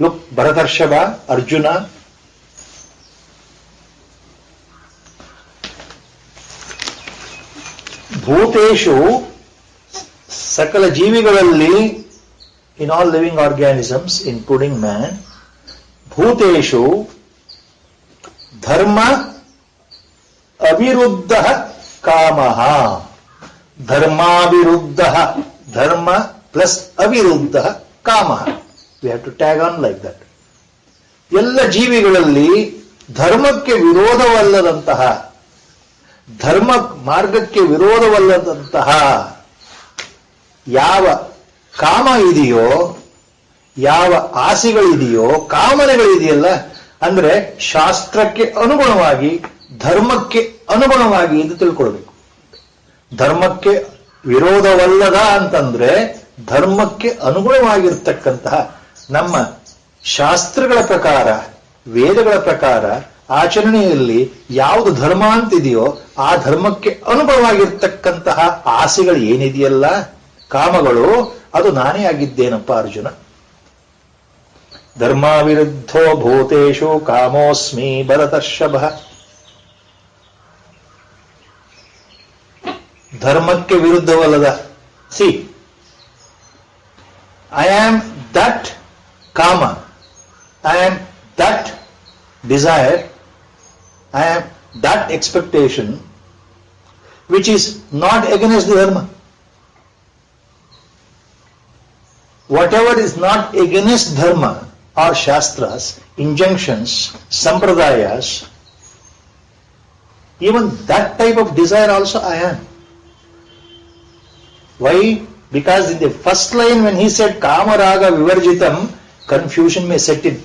ಲುಕ್, ಭರತರ್ಷಭ, ಅರ್ಜುನ, ಭೂತೇಶು ಸಕಲ ಜೀವಿಗಳಲ್ಲಿ, in all living organisms including man, ಭೂತೇಶು ಧರ್ಮ ಅವಿರುದ್ಧ ಕಾಮಃ. ಧರ್ಮಾವಿರುದ್ಧ, ಧರ್ಮ ಪ್ಲಸ್ ಅವಿರುದ್ಧ ಕಾಮಃ. We have to tag on like that. ಎಲ್ಲ ಜೀವಿಗಳಲ್ಲಿ ಧರ್ಮಕ್ಕೆ ವಿರೋಧವಲ್ಲದಂತಹ, ಧರ್ಮ ಮಾರ್ಗಕ್ಕೆ ವಿರೋಧವಲ್ಲದಂತಹ ಯಾವ ಕಾಮ ಇದೆಯೋ, ಯಾವ ಆಸೆಗಳಿದೆಯೋ, ಕಾಮನೆಗಳಿದೆಯಲ್ಲ, ಅಂದ್ರೆ ಶಾಸ್ತ್ರಕ್ಕೆ ಅನುಗುಣವಾಗಿ, ಧರ್ಮಕ್ಕೆ ಅನುಗುಣವಾಗಿ ಎಂದು ತಿಳ್ಕೊಳ್ಬೇಕು. ಧರ್ಮಕ್ಕೆ ವಿರೋಧವಲ್ಲದ ಅಂತಂದ್ರೆ ಧರ್ಮಕ್ಕೆ ಅನುಗುಣವಾಗಿರ್ತಕ್ಕಂತಹ ನಮ್ಮ ಶಾಸ್ತ್ರಗಳ ಪ್ರಕಾರ, ವೇದಗಳ ಪ್ರಕಾರ ಆಚರಣೆಯಲ್ಲಿ ಯಾವುದು ಧರ್ಮ ಅಂತಿದೆಯೋ ಆ ಧರ್ಮಕ್ಕೆ ಅನುಗುಣವಾಗಿರ್ತಕ್ಕಂತಹ ಆಸೆಗಳು ಏನಿದೆಯಲ್ಲ, ಕಾಮಗಳು, ಅದು ನಾನೇ ಆಗಿದ್ದೇನಪ್ಪ ಅರ್ಜುನ. ಧರ್ಮ ವಿರುದ್ಧೋ ಭೂತೇಷು ಕಾಮೋಸ್ಮಿ ಭರತರ್ಷಭ. ಧರ್ಮಕ್ಕೆ ವಿರುದ್ಧವಲ್ಲದ, ಸಿ, ಐ ಆಮ್ ದಟ್ ಕಾಮ, I am that desire, I am that expectation which is not against the dharma. Whatever is not against dharma or shastras, injunctions, sampradayas, even that type of desire also I am. Why? Because in the first line when he said kama raga vivarjitam, confusion may set in.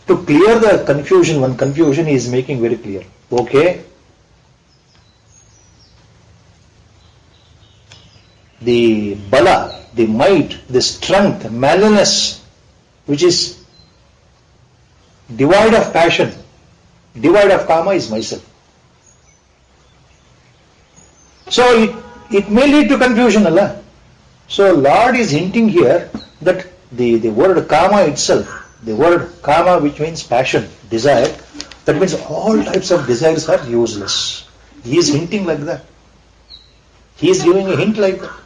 To clear the confusion, one confusion he is making very clear. Okay? The bala, the might, the strength, manliness, which is devoid of passion, devoid of kama, is myself. So it may lead to confusion, Allah. So Lord is hinting here that the word kama itself, the word kama, which means passion, desire, that means all types of desires are useless. He is hinting like that. He is giving a hint like that.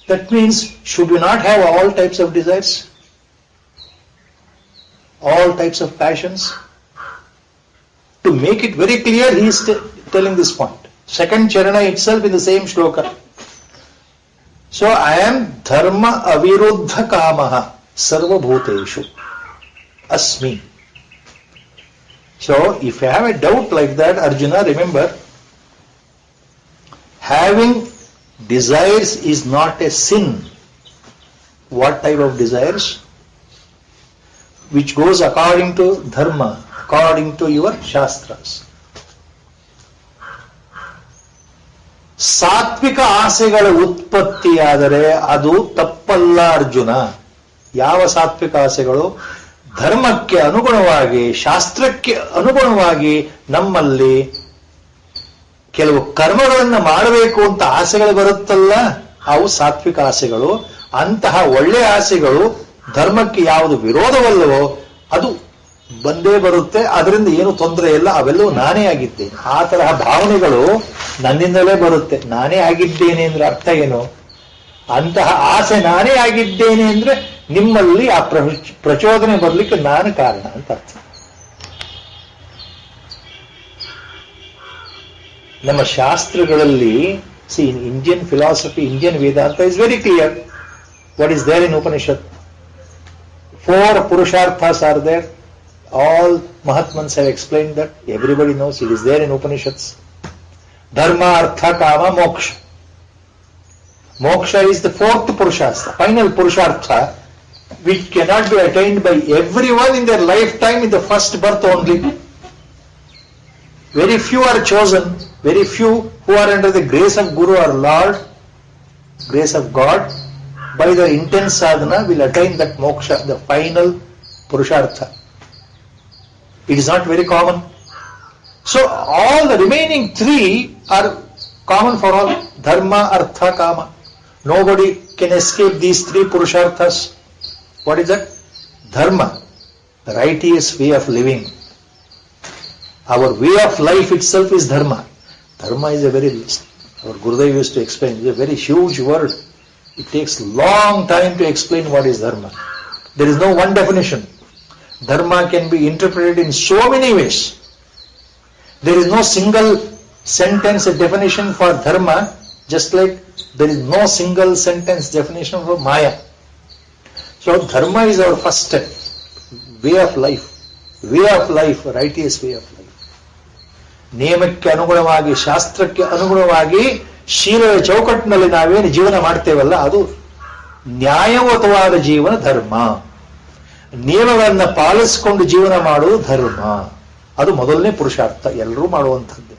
That means, should we not have all types of desires? All types of passions? To make it very clear, he is telling this point. Second charana itself in the same shloka. So, I am dharma aviruddha kamaha sarva bhuteshu asmi. So, if you have a doubt like that, Arjuna, remember, having desires is not a sin. What type of desires? Which goes according to dharma, according to your shastras. ಸಾತ್ವಿಕ ಆಸೆಗಳ ಉತ್ಪತ್ತಿಯಾದರೆ ಅದು ತಪ್ಪಲ್ಲ ಅರ್ಜುನ. ಯಾವ ಸಾತ್ವಿಕ ಆಸೆಗಳು? ಧರ್ಮಕ್ಕೆ ಅನುಗುಣವಾಗಿ, ಶಾಸ್ತ್ರಕ್ಕೆ ಅನುಗುಣವಾಗಿ ನಮ್ಮಲ್ಲಿ ಕೆಲವು ಕರ್ಮಗಳನ್ನು ಮಾಡಬೇಕು ಅಂತ ಆಸೆಗಳು ಬರುತ್ತಲ್ಲ, ಅವು ಸಾತ್ವಿಕ ಆಸೆಗಳು. ಅಂತಹ ಒಳ್ಳೆಯ ಆಸೆಗಳು ಧರ್ಮಕ್ಕೆ ಯಾವುದು ವಿರೋಧವಲ್ಲವೋ ಅದು ಬಂದೇ ಬರುತ್ತೆ. ಅದರಿಂದ ಏನು ತೊಂದರೆ ಇಲ್ಲ, ಅವೆಲ್ಲವೂ ನಾನೇ ಆಗಿದ್ದೇನೆ. ಆ ತರಹ ಭಾವನೆಗಳು ನನ್ನಿಂದಲೇ ಬರುತ್ತೆ. ನಾನೇ ಆಗಿದ್ದೇನೆ ಅಂದ್ರೆ ಅರ್ಥ ಏನು? ಅಂತಹ ಆಸೆ ನಾನೇ ಆಗಿದ್ದೇನೆ ಅಂದ್ರೆ ನಿಮ್ಮಲ್ಲಿ ಆ ಪ್ರಚೋದನೆ ಬರಲಿಕ್ಕೆ ನಾನು ಕಾರಣ ಅಂತ ಅರ್ಥ. ನಮ್ಮ ಶಾಸ್ತ್ರಗಳಲ್ಲಿ in Indian philosophy, Indian Vedanta is very clear. What is there in Upanishad? 4 Purusharthas are there. All Mahatmans have explained that. Everybody knows it is there in Upanishads. Dharma, Artha, Kama, Moksha. Moksha is the 4th Purushartha, final Purushartha, which cannot be attained by everyone in their lifetime in the first birth only. Very few are chosen, very few who are under the grace of Guru or Lord, grace of God, by the intense sadhana will attain that moksha, the final Purushartha. It is not very common. So all the remaining 3 are common for all. Dharma, Artha, Kama. Nobody can escape these 3 Purusharthas. What is that? Dharma, the righteous way of living. Our way of life itself is dharma. Dharma is a very, our Gurudev used to explain, it's a very huge word. It takes long time to explain what is dharma. There is no one definition. Dharma can be interpreted in so many ways. There is no single sentence definition for dharma, just like there is no single sentence definition for Maya. So dharma is our first step, way of life, righteous way of life. ನಿಯಮಕ್ಕೆ ಅನುಗುಣವಾಗಿ, ಶಾಸ್ತ್ರಕ್ಕೆ ಅನುಗುಣವಾಗಿ, ಶೀಲದ ಚೌಕಟ್ಟಿನಲ್ಲಿ ನಾವೇನು ಜೀವನ ಮಾಡ್ತೇವಲ್ಲ ಅದು ನ್ಯಾಯಯುತವಾದ ಜೀವನ ಧರ್ಮ. ನಿಯಮಗಳನ್ನು ಪಾಲಿಸಿಕೊಂಡು ಜೀವನ ಮಾಡುವುದು ಧರ್ಮ. ಅದು ಮೊದಲನೇ ಪುರುಷಾರ್ಥ, ಎಲ್ಲರೂ ಮಾಡುವಂಥದ್ದು.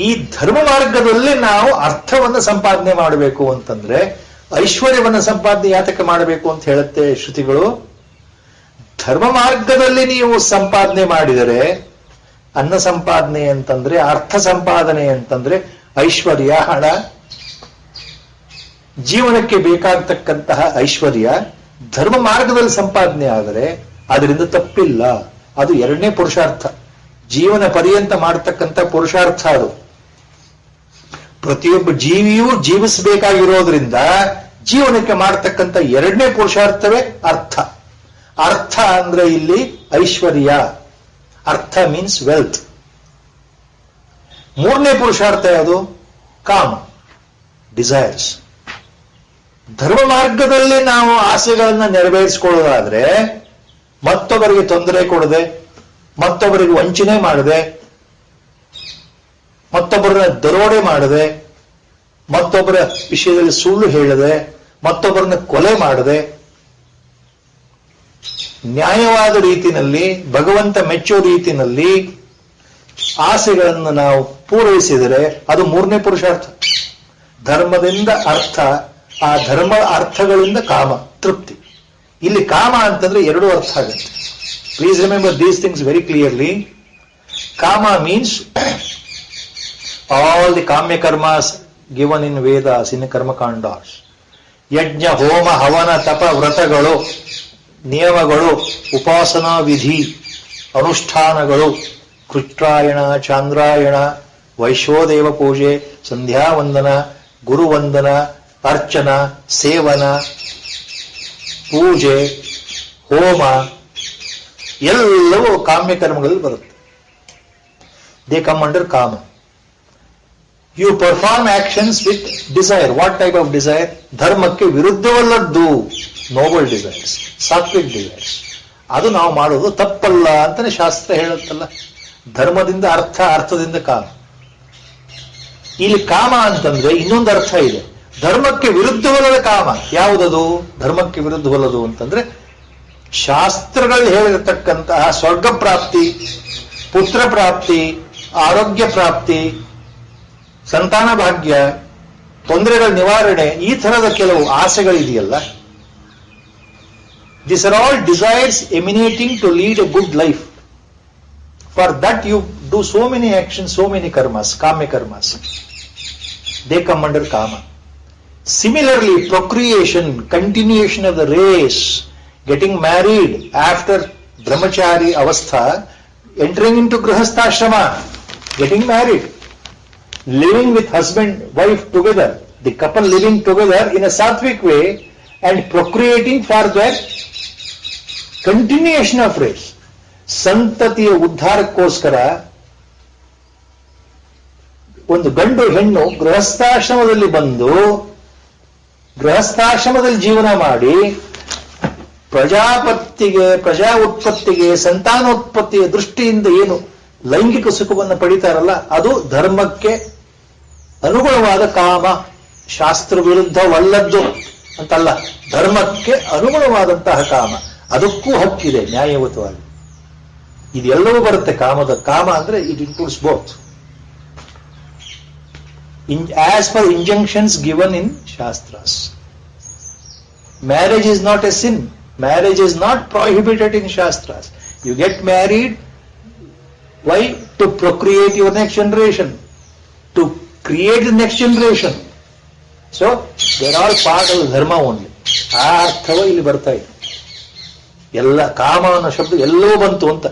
ಈ ಧರ್ಮ ಮಾರ್ಗದಲ್ಲಿ ನಾವು ಅರ್ಥವನ್ನು ಸಂಪಾದನೆ ಮಾಡಬೇಕು ಅಂತಂದ್ರೆ, ಐಶ್ವರ್ಯವನ್ನು ಸಂಪಾದನೆ ಯಾತಕ್ಕೆ ಮಾಡಬೇಕು ಅಂತ ಹೇಳುತ್ತೆ ಶ್ರುತಿಗಳು. ಧರ್ಮ ಮಾರ್ಗದಲ್ಲಿ ನೀವು ಸಂಪಾದನೆ ಮಾಡಿದರೆ, ಅನ್ನ ಸಂಪಾದನೆ ಅಂತಂದ್ರೆ, ಅರ್ಥ ಸಂಪಾದನೆ ಅಂತಂದ್ರೆ ಐಶ್ವರ್ಯ, ಹಣ, ಜೀವನಕ್ಕೆ ಬೇಕಾಗತಕ್ಕಂತಹ ಐಶ್ವರ್ಯ ಧರ್ಮ ಮಾರ್ಗದಲ್ಲಿ ಸಂಪಾದನೆ ಆದರೆ ಅದರಿಂದ ತಪ್ಪಿಲ್ಲ. ಅದು 2ನೇ ಪುರುಷಾರ್ಥ, ಜೀವನ ಪರ್ಯಂತ ಮಾಡತಕ್ಕಂಥ ಪುರುಷಾರ್ಥ. ಅದು ಪ್ರತಿಯೊಬ್ಬ ಜೀವಿಯೂ ಜೀವಿಸಬೇಕಾಗಿರೋದ್ರಿಂದ ಜೀವನಕ್ಕೆ ಮಾಡತಕ್ಕಂಥ 2ನೇ ಪುರುಷಾರ್ಥವೇ ಅರ್ಥ. ಅರ್ಥ ಅಂದ್ರೆ ಇಲ್ಲಿ ಐಶ್ವರ್ಯ. ಅರ್ಥ ಮೀನ್ಸ್ ವೆಲ್ತ್. 3ನೇ ಪುರುಷಾರ್ಥ ಯಾವುದು? ಕಾಮ, ಡಿಸೈರ್ಸ್. ಧರ್ಮ ಮಾರ್ಗದಲ್ಲಿ ನಾವು ಆಸೆಗಳನ್ನ ನೆರವೇರಿಸಿಕೊಳ್ಳೋದಾದ್ರೆ, ಮತ್ತೊಬ್ಬರಿಗೆ ತೊಂದರೆ ಕೊಡದೆ, ಮತ್ತೊಬ್ಬರಿಗೆ ವಂಚನೆ ಮಾಡದೆ, ಮತ್ತೊಬ್ಬರನ್ನ ದರೋಡೆ ಮಾಡದೆ, ಮತ್ತೊಬ್ಬರ ವಿಷಯದಲ್ಲಿ ಸುಳ್ಳು ಹೇಳದೆ, ಮತ್ತೊಬ್ಬರನ್ನ ಕೊಲೆ ಮಾಡದೆ, ನ್ಯಾಯವಾದ ರೀತಿಯಲ್ಲಿ, ಭಗವಂತ ಮೆಚ್ಚೋ ರೀತಿಯಲ್ಲಿ ಆಸೆಗಳನ್ನು ನಾವು ಪೂರೈಸಿದರೆ ಅದು 3ನೇ ಪುರುಷಾರ್ಥ. ಧರ್ಮದಿಂದ ಅರ್ಥ, ಆ ಧರ್ಮ ಅರ್ಥಗಳಿಂದ ಕಾಮ, ತೃಪ್ತಿ. ಇಲ್ಲಿ ಕಾಮ ಅಂತಂದ್ರೆ 2 ಅರ್ಥ ಆಗುತ್ತೆ. Please remember these things very clearly. ಕಾಮ ಮೀನ್ಸ್ ಆಲ್ ದಿ ಕಾಮ್ಯ ಕರ್ಮಾಸ್ ಗಿವನ್ ಇನ್ ವೇದಾಸ್, ಇನ್ ಕರ್ಮಕಾಂಡಾಸ್. ಯಜ್ಞ, ಹೋಮ, ಹವನ, ತಪ, ವ್ರತಗಳು, ನಿಯಮಗಳು, ಉಪಾಸನಾ ವಿಧಿ, ಅನುಷ್ಠಾನಗಳು, ಕೃತ್ರಾಯಣ, ಚಾಂದ್ರಾಯಣ, ವೈಶ್ವದೇವ ಪೂಜೆ, ಸಂಧ್ಯಾವಂದನ, ಗುರುವಂದನ, ಅರ್ಚನ, ಸೇವನ, ಪೂಜೆ, ಹೋಮ ಎಲ್ಲವೂ ಕಾಮ್ಯ ಕರ್ಮಗಳಲ್ಲಿ ಬರುತ್ತೆ. They come under kama. You perform actions with desire. What type of desire? ಧರ್ಮಕ್ಕೆ ವಿರುದ್ಧವಲ್ಲದ್ದು, ನೋಬಲ್ ಡಿಸೈರ್ಸ್, ಸಾತ್ವಿಕ್ ಡಿಸೈರ್ಸ್. ಅದು ನಾವು ಮಾಡೋದು ತಪ್ಪಲ್ಲ ಅಂತಾನೆ ಶಾಸ್ತ್ರ ಹೇಳುತ್ತಲ್ಲ. ಧರ್ಮದಿಂದ ಅರ್ಥ, ಅರ್ಥದಿಂದ ಕಾಮ. ಇಲ್ಲಿ ಕಾಮ ಅಂತಂದ್ರೆ ಇನ್ನೊಂದು ಅರ್ಥ ಇದೆ. ಧರ್ಮಕ್ಕೆ ವಿರುದ್ಧವಲ್ಲದ ಕಾಮ. ಯಾವುದದು ಧರ್ಮಕ್ಕೆ ವಿರುದ್ಧವಲ್ಲದು ಅಂತಂದ್ರೆ ಶಾಸ್ತ್ರಗಳು ಹೇಳಿರತಕ್ಕಂತಹ ಸ್ವರ್ಗ ಪ್ರಾಪ್ತಿ, ಪುತ್ರ ಪ್ರಾಪ್ತಿ, ಆರೋಗ್ಯ ಪ್ರಾಪ್ತಿ, ಸಂತಾನ ಭಾಗ್ಯ, ತೊಂದರೆಗಳ ನಿವಾರಣೆ, ಈ ತರದ ಕೆಲವು ಆಸೆಗಳಿದೆಯಲ್ಲ, these are all desires emanating to lead a good life. For that you do so many actions, so many karmas, kama karmas. They come under kama. Similarly, procreation, continuation of the race, getting married after brahmachari avastha, entering into grihastha-ashrama, getting married, living with husband, wife together, the couple living together in a sattvic way and procreating for that continuation of race. ಸಂತತಿಯ ಉದ್ಧಾರಕ್ಕೋಸ್ಕರ ಒಂದು ಗಂಡು ಹೆಣ್ಣು ಗೃಹಸ್ಥಾಶ್ರಮದಲ್ಲಿ ಬಂದು ಗೃಹಸ್ಥಾಶ್ರಮದಲ್ಲಿ ಜೀವನ ಮಾಡಿ ಪ್ರಜಾ ಉತ್ಪತ್ತಿಗೆ, ಸಂತಾನೋತ್ಪತ್ತಿಯ ದೃಷ್ಟಿಯಿಂದ ಏನು ಲೈಂಗಿಕ ಸುಖವನ್ನು ಪಡಿತಾರಲ್ಲ, ಅದು ಧರ್ಮಕ್ಕೆ ಅನುಗುಣವಾದ ಕಾಮ. ಶಾಸ್ತ್ರ ವಿರುದ್ಧವಲ್ಲದ್ದು ಅಂತಲ್ಲ, ಧರ್ಮಕ್ಕೆ ಅನುಗುಣವಾದಂತಹ ಕಾಮ. ಅದಕ್ಕೂ ಹಕ್ಕಿದೆ ನ್ಯಾಯಯುತವಾಗಿ. ಇದೆಲ್ಲವೂ ಬರುತ್ತೆ ಕಾಮದ. ಕಾಮ ಅಂದ್ರೆ it includes both. As per injunctions given in Shastras. Marriage is not a sin. Marriage is not prohibited in Shastras. You get married, why? To procreate your next generation, to create the next generation. So, they are all part of the dharma only. ಆ ಅರ್ಥವ ಇಲ್ಲಿ ಬರ್ತಾ ಇದೆ. ಎಲ್ಲ ಕಾಮ ಅನ್ನೋ ಶಬ್ದ ಎಲ್ಲವೂ ಬಂತು ಅಂತ.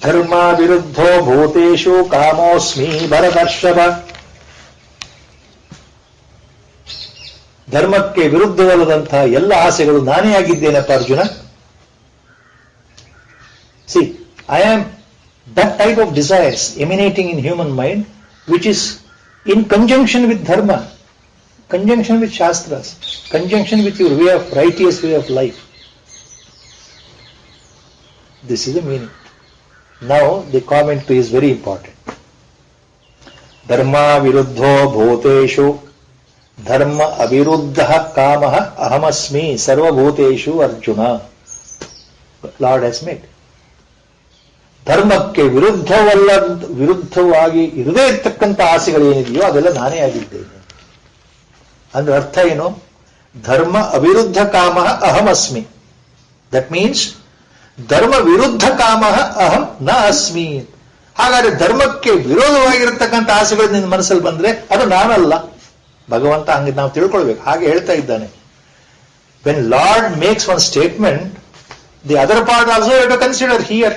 ಧರ್ಮ ವಿರುದ್ಧೋ ಭೂತೇಶು ಕಾಮೋಸ್ಮಿ ಭರತರ್ಷಭ. ಧರ್ಮಕ್ಕೆ ವಿರುದ್ಧವಲ್ಲದಂತಹ ಎಲ್ಲ ಆಸೆಗಳು ನಾನೇ ಆಗಿದ್ದೇನಪ್ಪ Arjuna. See, I am that type of desires emanating in human mind which is in conjunction with dharma, conjunction with shastras, conjunction with your way of righteous way of life. This is the meaning. Now the commentary is very important. Dharma viruddho bhuteshu dharma aviruddha kamah ahamasmi sarva bhuteshu Arjuna. Lord has made. ಧರ್ಮಕ್ಕೆ ವಿರುದ್ಧವಾಗಿ ಇರದೇ ಇರ್ತಕ್ಕಂಥ ಆಸೆಗಳೇನಿದೆಯೋ ಅದೆಲ್ಲ ನಾನೇ ಆಗಿದ್ದೇನೆ. ಅಂದ್ರೆ ಅರ್ಥ ಏನು? ಧರ್ಮ ಅವಿರುದ್ಧ ಕಾಮ ಅಹಮಸ್ಮಿ. ದಟ್ ಮೀನ್ಸ್ ಧರ್ಮ ವಿರುದ್ಧ ಕಾಮ ಅಹಂ ನ ಅಸ್ಮಿ. ಹಾಗಾದ್ರೆ ಧರ್ಮಕ್ಕೆ ವಿರೋಧವಾಗಿರತಕ್ಕಂಥ ಆಸೆಗಳು ನಿನ್ನ ಮನಸ್ಸಲ್ಲಿ ಬಂದ್ರೆ ಅದು ನಾನಲ್ಲ. ಭಗವಂತ ಹಂಗೆ ನಾವು ತಿಳ್ಕೊಳ್ಬೇಕು. ಹಾಗೆ ಹೇಳ್ತಾ ಇದ್ದಾನೆ. When lord makes one statement, the other part also you have to consider here.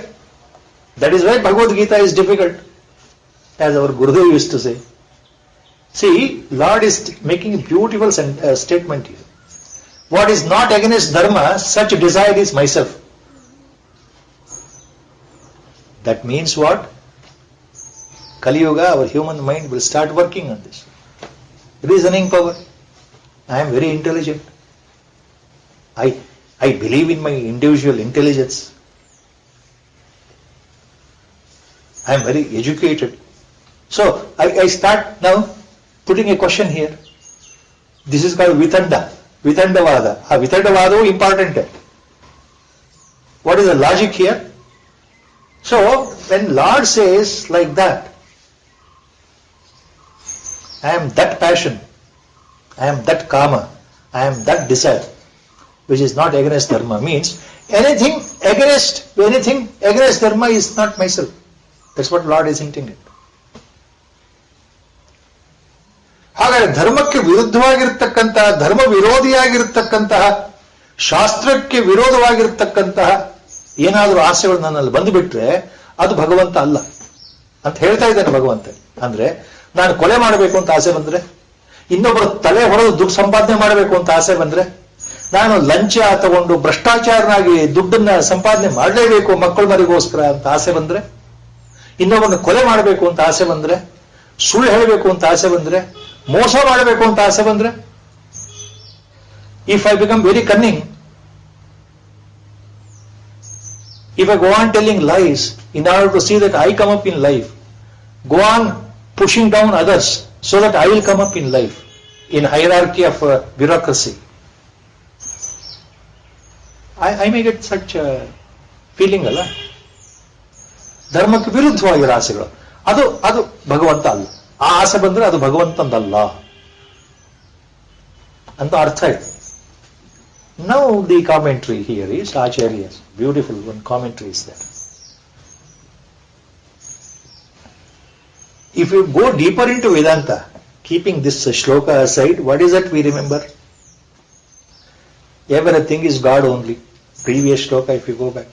That is why Bhagavad Gita is difficult, as our Gurudev used to say. See, Lord is making a beautiful statement here. What is not against dharma, such desire is myself. That means what? Kali Yuga, our human mind will start working on this. Reasoning power. I am very intelligent. I believe in my individual intelligence. I am very educated. So, I start now putting a question here. This is called Vitanda. Vitandavada. Vitandavada is important. What is the logic here? So, when Lord says like that, I am that passion, I am that kama, I am that desire, which is not against dharma, means anything against dharma is not myself. That's what Lord is hinting at. ಹಾಗಾದ್ರೆ ಧರ್ಮಕ್ಕೆ ವಿರುದ್ಧವಾಗಿರ್ತಕ್ಕಂತಹ, ಧರ್ಮ ವಿರೋಧಿಯಾಗಿರ್ತಕ್ಕಂತಹ, ಶಾಸ್ತ್ರಕ್ಕೆ ವಿರೋಧವಾಗಿರ್ತಕ್ಕಂತಹ ಏನಾದರೂ ಆಸೆಗಳು ನನ್ನಲ್ಲಿ ಬಂದುಬಿಟ್ರೆ ಅದು ಭಗವಂತ ಅಲ್ಲ ಅಂತ ಹೇಳ್ತಾ ಇದ್ದಾನೆ ಭಗವಂತ. ಅಂದ್ರೆ ನಾನು ಕೊಲೆ ಮಾಡಬೇಕು ಅಂತ ಆಸೆ ಬಂದ್ರೆ, ಇನ್ನೊಬ್ಬರ ತಲೆ ಹೊಡೆದು ದುಡ್ಡು ಸಂಪಾದನೆ ಮಾಡಬೇಕು ಅಂತ ಆಸೆ ಬಂದ್ರೆ, ನಾನು ಲಂಚ ತಗೊಂಡು ಭ್ರಷ್ಟಾಚಾರನಾಗಿ ದುಡ್ಡನ್ನ ಸಂಪಾದನೆ ಮಾಡಲೇಬೇಕು ಮಕ್ಕಳ ಮರಿಗೋಸ್ಕರ ಅಂತ ಆಸೆ ಬಂದ್ರೆ, ಇನ್ನೊಬ್ಬರನ್ನ ಕೊಲೆ ಮಾಡಬೇಕು ಅಂತ ಆಸೆ ಬಂದ್ರೆ, ಸುಳ್ಳು ಹೇಳಬೇಕು ಅಂತ ಆಸೆ ಬಂದ್ರೆ, ಮೋಸ ಮಾಡಬೇಕು ಅಂತ ಆಸೆ ಬಂದ್ರೆ, if I become very ಕನ್ನಿಂಗ್, If I go on telling lies in order to see that I come up in life, go on pushing down others so that I will come up in life, in hierarchy of bureaucracy, I may get such a feeling ಅಲ್ಲ. ಧರ್ಮಕ್ಕೆ ವಿರುದ್ಧವಾಗಿರೋ ಆಸೆಗಳು, ಅದು ಭಗವಂತ ಅಲ್ಲ. ಆ ಆಸೆ ಬಂದ್ರೆ ಅದು ಭಗವಂತಂದಲ್ಲ ಅಂತ ಅರ್ಥ ಇದೆ. Now the commentary here is Acharya's beautiful one commentary is there. If you go deeper into Vedanta, keeping this shloka aside, what is that we remember? Everything is God only. Previous shloka, if you go back.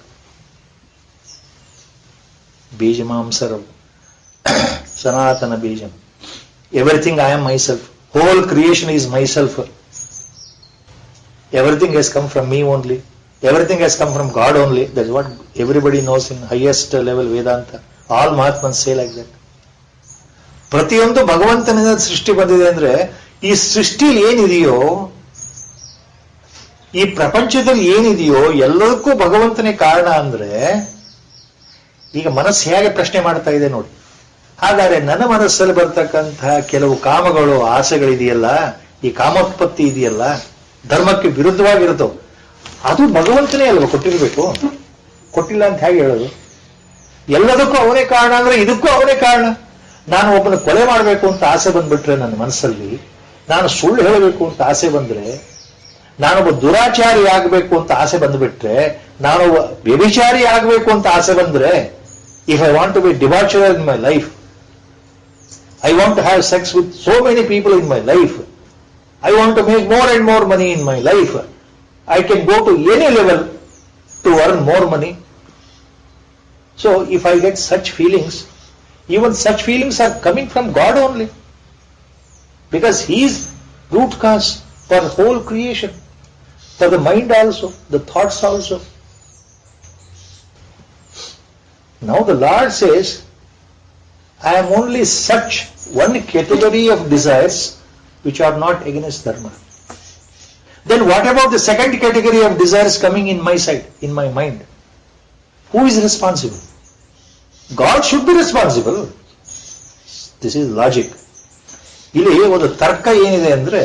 Bijamam Sarvam. Sanatana Bijam. Everything I am myself. Whole creation is myself. Everything has come from me only. Everything has come from God only. That's what everybody knows in highest level Vedanta. All Mahatmas say like that. ಪ್ರತಿಯೊಂದು ಭಗವಂತನಿಂದ ಸೃಷ್ಟಿ ಬಂದಿದೆ ಅಂದ್ರೆ, ಈ ಸೃಷ್ಟಿಲಿ ಏನಿದೆಯೋ, ಈ ಪ್ರಪಂಚದಲ್ಲಿ ಏನಿದೆಯೋ ಎಲ್ಲದಕ್ಕೂ ಭಗವಂತನೇ ಕಾರಣ ಅಂದ್ರೆ, ಈಗ ಮನಸ್ಸು ಹೇಗೆ ಪ್ರಶ್ನೆ ಮಾಡ್ತಾ ಇದೆ ನೋಡಿ. ಹಾಗಾದ್ರೆ ನನ್ನ ಮನಸ್ಸಲ್ಲಿ ಬರ್ತಕ್ಕಂತಹ ಕೆಲವು ಕಾಮಗಳು, ಆಸೆಗಳಿದೆಯಲ್ಲ, ಈ ಕಾಮೋತ್ಪತ್ತಿ ಇದೆಯಲ್ಲ, ಧರ್ಮಕ್ಕೆ ವಿರುದ್ಧವಾಗಿರುತ್ತೋ, ಅದು ಭಗವಂತನೇ ಅಲ್ವಾ ಕೊಟ್ಟಿರ್ಬೇಕು? ಕೊಟ್ಟಿಲ್ಲ ಅಂತ ಹೇಗೆ ಹೇಳೋದು? ಎಲ್ಲದಕ್ಕೂ ಅವನೇ ಕಾರಣ ಅಂದ್ರೆ ಇದಕ್ಕೂ ಅವನೇ ಕಾರಣ. ನಾನು ಒಬ್ಬನ ಕೊಲೆ ಮಾಡಬೇಕು ಅಂತ ಆಸೆ ಬಂದ್ಬಿಟ್ರೆ ನನ್ನ ಮನಸ್ಸಲ್ಲಿ, ನಾನು ಸುಳ್ಳು ಹೇಳಬೇಕು ಅಂತ ಆಸೆ ಬಂದ್ರೆ, ನಾನೊಬ್ಬ ದುರಾಚಾರಿ ಆಗಬೇಕು ಅಂತ ಆಸೆ ಬಂದ್ಬಿಟ್ರೆ, ನಾನೊಬ್ಬ ವ್ಯಭಿಚಾರಿ ಆಗಬೇಕು ಅಂತ ಆಸೆ ಬಂದ್ರೆ, if I want to be debaucher in my life, I want to have sex with so many people in my life, I want to make more and more money in my life, I can go to any level to earn more money. So if I get such feelings, even such feelings are coming from God only, because He is root cause for the whole creation, for the mind also, the thoughts also. Now the Lord says, I am only such one category of desires which are not against dharma. Then what about the second category of desires coming in my side, in my mind? Who is responsible? God should be responsible. This is logic. ಇಲ್ಲಿ ಒಂದು ತರ್ಕ ಏನಿದೆ ಅಂದ್ರೆ,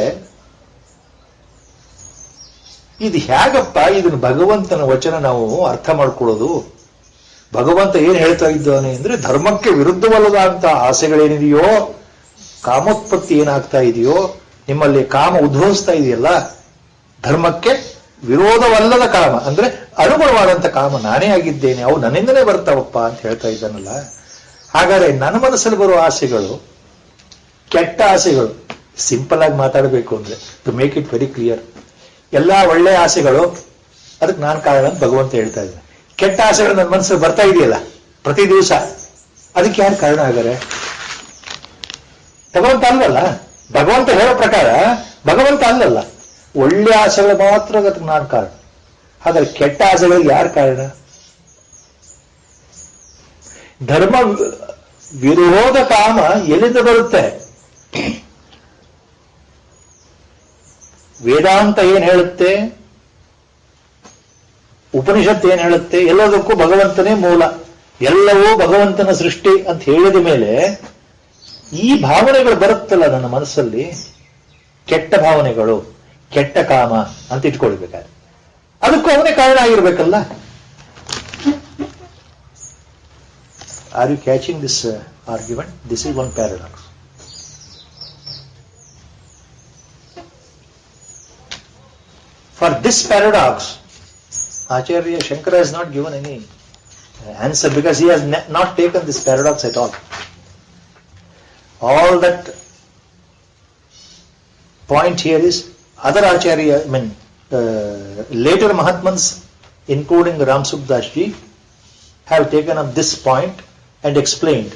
ಇದು ಹೇಗಪ್ಪ ಇದನ್ನು ಭಗವಂತನ ವಚನ ನಾವು ಅರ್ಥ ಮಾಡ್ಕೊಳ್ಳೋದು? ಭಗವಂತ ಏನ್ ಹೇಳ್ತಾ ಇದ್ದಾನೆ ಅಂದ್ರೆ, ಧರ್ಮಕ್ಕೆ ವಿರುದ್ಧವಲ್ಲದಂತ ಆಸೆಗಳೇನಿದೆಯೋ, ಕಾಮೋತ್ಪತ್ತಿ ಏನಾಗ್ತಾ ಇದೆಯೋ, ನಿಮ್ಮಲ್ಲಿ ಕಾಮ ಉದ್ಭವಿಸ್ತಾ ಇದೆಯಲ್ಲ, ಧರ್ಮಕ್ಕೆ ವಿರೋಧವಲ್ಲದ ಕಾಮ ಅಂದ್ರೆ ಅನುಗುಣವಾದಂತ ಕಾಮ ನಾನೇ ಆಗಿದ್ದೇನೆ, ಅವು ನನ್ನಿಂದಲೇ ಬರ್ತಾವಪ್ಪ ಅಂತ ಹೇಳ್ತಾ ಇದ್ದಾನಲ್ಲ. ಹಾಗಾದ್ರೆ ನನ್ನ ಮನಸ್ಸಲ್ಲಿ ಬರುವ ಆಸೆಗಳು ಕೆಟ್ಟ ಆಸೆಗಳು. ಸಿಂಪಲ್ ಆಗಿ ಮಾತಾಡಬೇಕು ಅಂದ್ರೆ, to make it very clear, ಎಲ್ಲಾ ಒಳ್ಳೆ ಆಸೆಗಳು ಅದಕ್ಕೆ ನಾನು ಕಾರಣ ಅಂತ ಭಗವಂತ ಹೇಳ್ತಾ ಇದ್ದಾನೆ. ಕೆಟ್ಟ ಆಸೆಗಳು ನನ್ನ ಮನಸ್ಸಲ್ಲಿ ಬರ್ತಾ ಇದೆಯಲ್ಲ ಪ್ರತಿ ದಿವಸ, ಅದಕ್ಕೆ ಯಾರು ಕಾರಣ ಆಗಿದ್ದಾರೆ? ಭಗವಂತ ಅಲ್ವಲ್ಲ. ಭಗವಂತ ಹೇಳೋ ಪ್ರಕಾರ ಭಗವಂತ ಅಲ್ಲಲ್ಲ, ಒಳ್ಳೆ ಆಸೆಗಳು ಮಾತ್ರ ಅದಕ್ಕೆ ನಾನು ಕಾರಣ. ಹಾಗಾದ್ರೆ ಕೆಟ್ಟ ಆಸೆಗಳಿಗೆ ಯಾರು ಕಾರಣ? ಧರ್ಮ ವಿರೋಧ ಕಾಮ ಎಲ್ಲಿಂದ ಬರುತ್ತೆ? ವೇದಾಂತ ಏನ್ ಹೇಳುತ್ತೆ, ಉಪನಿಷತ್ತು ಏನ್ ಹೇಳುತ್ತೆ, ಎಲ್ಲದಕ್ಕೂ ಭಗವಂತನೇ ಮೂಲ, ಎಲ್ಲವೂ ಭಗವಂತನ ಸೃಷ್ಟಿ ಅಂತ ಹೇಳಿದ ಮೇಲೆ ಈ ಭಾವನೆಗಳು ಬರುತ್ತಲ್ಲ ನನ್ನ ಮನಸ್ಸಲ್ಲಿ, ಕೆಟ್ಟ ಭಾವನೆಗಳು, ಕೆಟ್ಟ ಕಾಮ ಅಂತ ಇಟ್ಕೊಳ್ಬೇಕಾದ್ರೆ ಅದಕ್ಕೂ ಅವನೇ ಕಾರಣ ಆಗಿರ್ಬೇಕಲ್ಲ. Are you catching this argument? This is one paradox. For this paradox Acharya Shankara has not given any answer, because he has not taken this paradox at all. All that point here is other Acharya, later Mahatmans, including Ram Sukdas ji, have taken up this point and explained.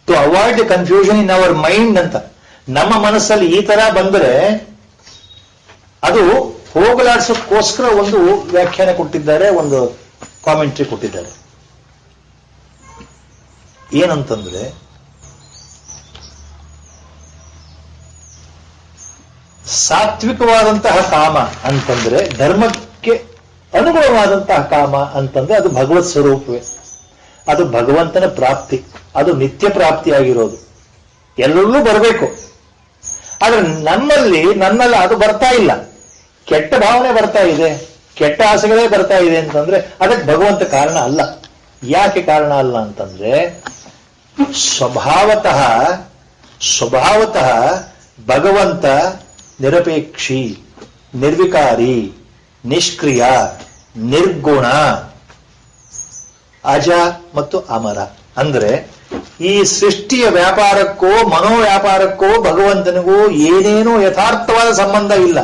To avoid the confusion in our mind anta, ನಮ್ಮ ಮನಸ್ಸಲ್ಲಿ ಈ ತರ ಬಂದರೆ ಅದು ಹೋಗಲಾಡಿಸೋಕ್ಕೋಸ್ಕರ ಒಂದು ವ್ಯಾಖ್ಯಾನ ಕೊಟ್ಟಿದ್ದಾರೆ, ಒಂದು ಕಾಮೆಂಟ್ರಿ ಕೊಟ್ಟಿದ್ದಾರೆ. ಏನಂತಂದ್ರೆ, ಸಾತ್ವಿಕವಾದಂತಹ ಕಾಮ ಅಂತಂದ್ರೆ ಧರ್ಮಕ್ಕೆ ಅನುಗುಣವಾದಂತಹ ಕಾಮ ಅಂತಂದ್ರೆ ಅದು ಭಗವತ್ ಸ್ವರೂಪವೇ, ಅದು ಭಗವಂತನ ಪ್ರಾಪ್ತಿ, ಅದು ನಿತ್ಯ ಪ್ರಾಪ್ತಿಯಾಗಿರೋದು, ಎಲ್ಲರಲ್ಲೂ ಬರಬೇಕು. ಆದ್ರೆ ನನ್ನಲ್ಲಿ ಅದು ಬರ್ತಾ ಇಲ್ಲ, ಕೆಟ್ಟ ಭಾವನೆ ಬರ್ತಾ ಇದೆ, ಕೆಟ್ಟ ಆಸೆಗಳೇ ಬರ್ತಾ ಇದೆ ಅಂತಂದ್ರೆ ಅದಕ್ಕೆ ಭಗವಂತ ಕಾರಣ ಅಲ್ಲ. ಯಾಕೆ ಕಾರಣ ಅಲ್ಲ ಅಂತಂದ್ರೆ ಸ್ವಭಾವತಃ ಭಗವಂತ ನಿರಪೇಕ್ಷಿ, ನಿರ್ವಿಕಾರಿ, ನಿಷ್ಕ್ರಿಯ, ನಿರ್ಗುಣ, ಅಜ ಮತ್ತು ಅಮರ. ಅಂದ್ರೆ ಈ ಸೃಷ್ಟಿಯ ವ್ಯಾಪಾರಕ್ಕೋ ಮನೋವ್ಯಾಪಾರಕ್ಕೋ ಭಗವಂತನಿಗೂ ಏನೇನೂ ಯಥಾರ್ಥವಾದ ಸಂಬಂಧ ಇಲ್ಲ.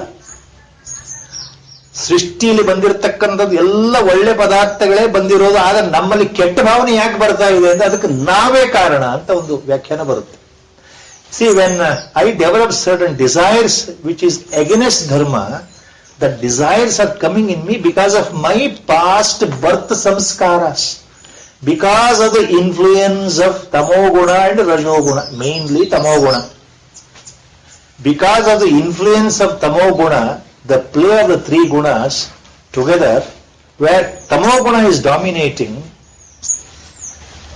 ಸೃಷ್ಟಿಯಲ್ಲಿ ಬಂದಿರತಕ್ಕಂಥದ್ದು ಎಲ್ಲ ಒಳ್ಳೆ ಪದಾರ್ಥಗಳೇ ಬಂದಿರೋದು. ಆದ್ರೆ ನಮ್ಮಲ್ಲಿ ಕೆಟ್ಟ ಭಾವನೆ ಯಾಕೆ ಬರ್ತಾ ಇದೆ ಅಂದ್ರೆ ಅದಕ್ಕೆ ನಾವೇ ಕಾರಣ ಅಂತ ಒಂದು ವ್ಯಾಖ್ಯಾನ ಬರುತ್ತೆ. See, when I develop certain desires which is against dharma, the desires are coming in me because of my past birth samskaras, because of the influence of tamoguna and rajoguna, mainly tamoguna. Because of the influence of tamoguna, the play of the three gunas together, where tamoguna is dominating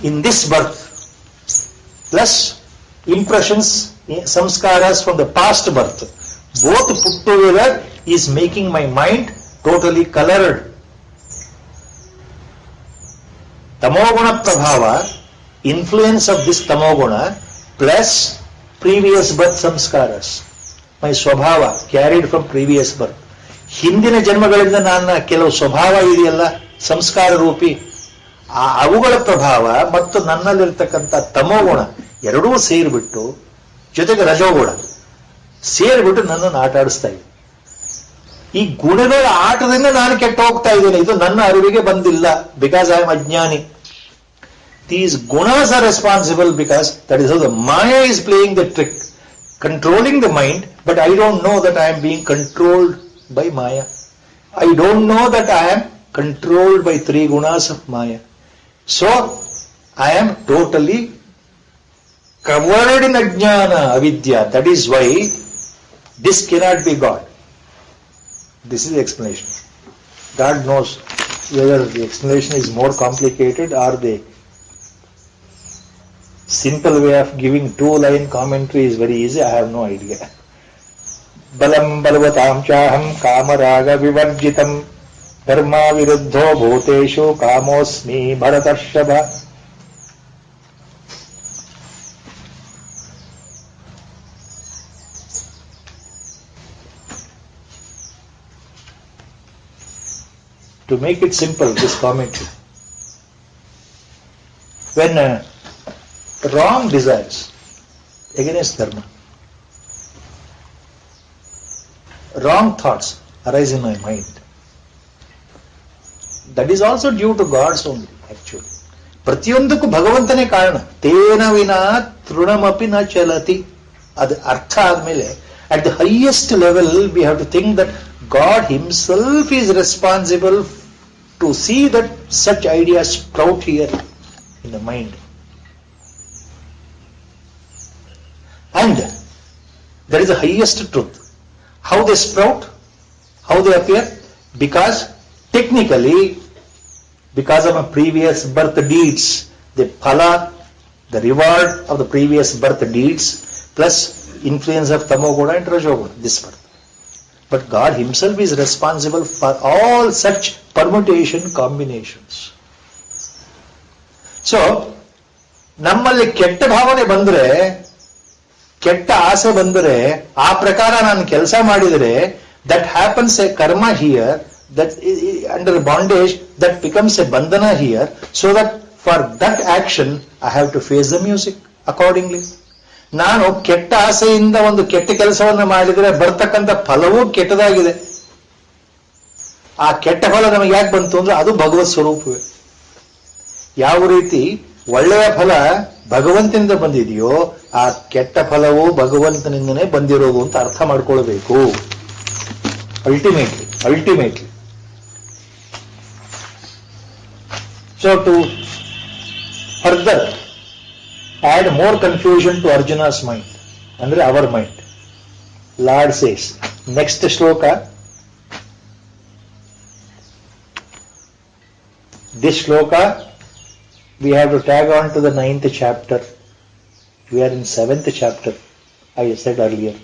in this birth, plus impressions, samskaras from the past birth, both put together is making my mind totally colored. Tamoguna prabhava, influence of this tamoguna plus previous birth samskaras, my ಸ್ವಭಾವ carried from previous ಬರ್ತ್. ಹಿಂದಿನ ಜನ್ಮಗಳಿಂದ ನನ್ನ ಕೆಲವು ಸ್ವಭಾವ ಇದೆಯಲ್ಲ ಸಂಸ್ಕಾರ rupee, ಅವುಗಳ ಪ್ರಭಾವ ಮತ್ತು ನನ್ನಲ್ಲಿರ್ತಕ್ಕಂಥ ತಮೋಗುಣ ಎರಡೂ ಸೇರಿಬಿಟ್ಟು, ಜೊತೆಗೆ ರಜೋಗುಣ ಸೇರಿಬಿಟ್ಟು ನನ್ನನ್ನು ಆಟ ಆಡಿಸ್ತಾ ಇದೆ. ಈ ಗುಣಗಳ ಆಟದಿಂದ ನಾನು ಕೆಟ್ಟ ಹೋಗ್ತಾ ಇದ್ದೇನೆ, ಇದು ನನ್ನ ಅರಿವಿಗೆ ಬಂದಿಲ್ಲ, ಬಿಕಾಸ್ ಐ ಆಮ್ ಅಜ್ಞಾನಿ. These gunas are responsible because that is how the Maya is playing the trick, controlling the mind, but I don't know that I am being controlled by Maya. I don't know that I am controlled by three gunas of Maya. So, I am totally covered in ajnana, avidya. That is why this cannot be God. This is the explanation. God knows whether the explanation is more complicated or the simple way of giving two-line commentary is very easy. I have no idea. Balam balvatam chaham kamaraga vivarjitam dharma viruddho bhuteshu kamosmi bharatarshava. To make it simple, this commentary. When wrong desires against dharma, wrong thoughts arise in my mind, that is also due to God's only, actually. ಪ್ರತಿಯೊಂದಕ್ಕೂ ಭಗವಂತನೇ ಕಾರಣ. ತೇನ ವಿನಾ ತೃಣಮಪಿ ನ ಚಲತಿ. ಅದು ಅರ್ಥ ಆದ್ಮೇಲೆ at the highest level we have to think that God himself is responsible to see that such ideas sprout here in the mind. And that is the highest truth. How they sprout, how they appear? Because technically, because of my previous birth deeds, the phala, the reward of the previous birth deeds, plus influence of tamoguna and rajoguna, this birth. But God himself is responsible for all such permutation combinations. So, ನಮ್ಮಲ್ಲಿ ಕೆಟ್ಟ ಭಾವನೆ ಬಂದ್ರೆ, ಕೆಟ್ಟ ಆಸೆ ಬಂದರೆ, ಆ ಪ್ರಕಾರ ನಾನು ಕೆಲಸ ಮಾಡಿದರೆ, that happens a karma here, that under bondage, that becomes a bandhana here, so that for that action I have to face the music accordingly. ನಾನು ಕೆಟ್ಟ ಆಸೆಯಿಂದ ಒಂದು ಕೆಟ್ಟ ಕೆಲಸವನ್ನು ಮಾಡಿದರೆ ಬರ್ತಕ್ಕಂಥ ಫಲವೂ ಕೆಟ್ಟದಾಗಿದೆ. ಆ ಕೆಟ್ಟ ಫಲ ನಮಗೆ ಯಾಕೆ ಬಂತು ಅಂದ್ರೆ ಅದು ಭಗವತ್ ಸ್ವರೂಪವೇ. ಯಾವ ರೀತಿ ಒಳ್ಳೆಯ ಫಲ ಭಗವಂತನಿಂದ ಬಂದಿದೆಯೋ ಆ ಕೆಟ್ಟ ಫಲವು ಭಗವಂತನಿಂದನೇ ಬಂದಿರೋದು ಅಂತ ಅರ್ಥ ಮಾಡ್ಕೊಳ್ಬೇಕು. Ultimately. So to further add more confusion to Arjuna's mind, andre our mind, Lord says, next shloka, This shloka, we have to tag on to the 9th chapter. We are in 7th chapter, I said earlier.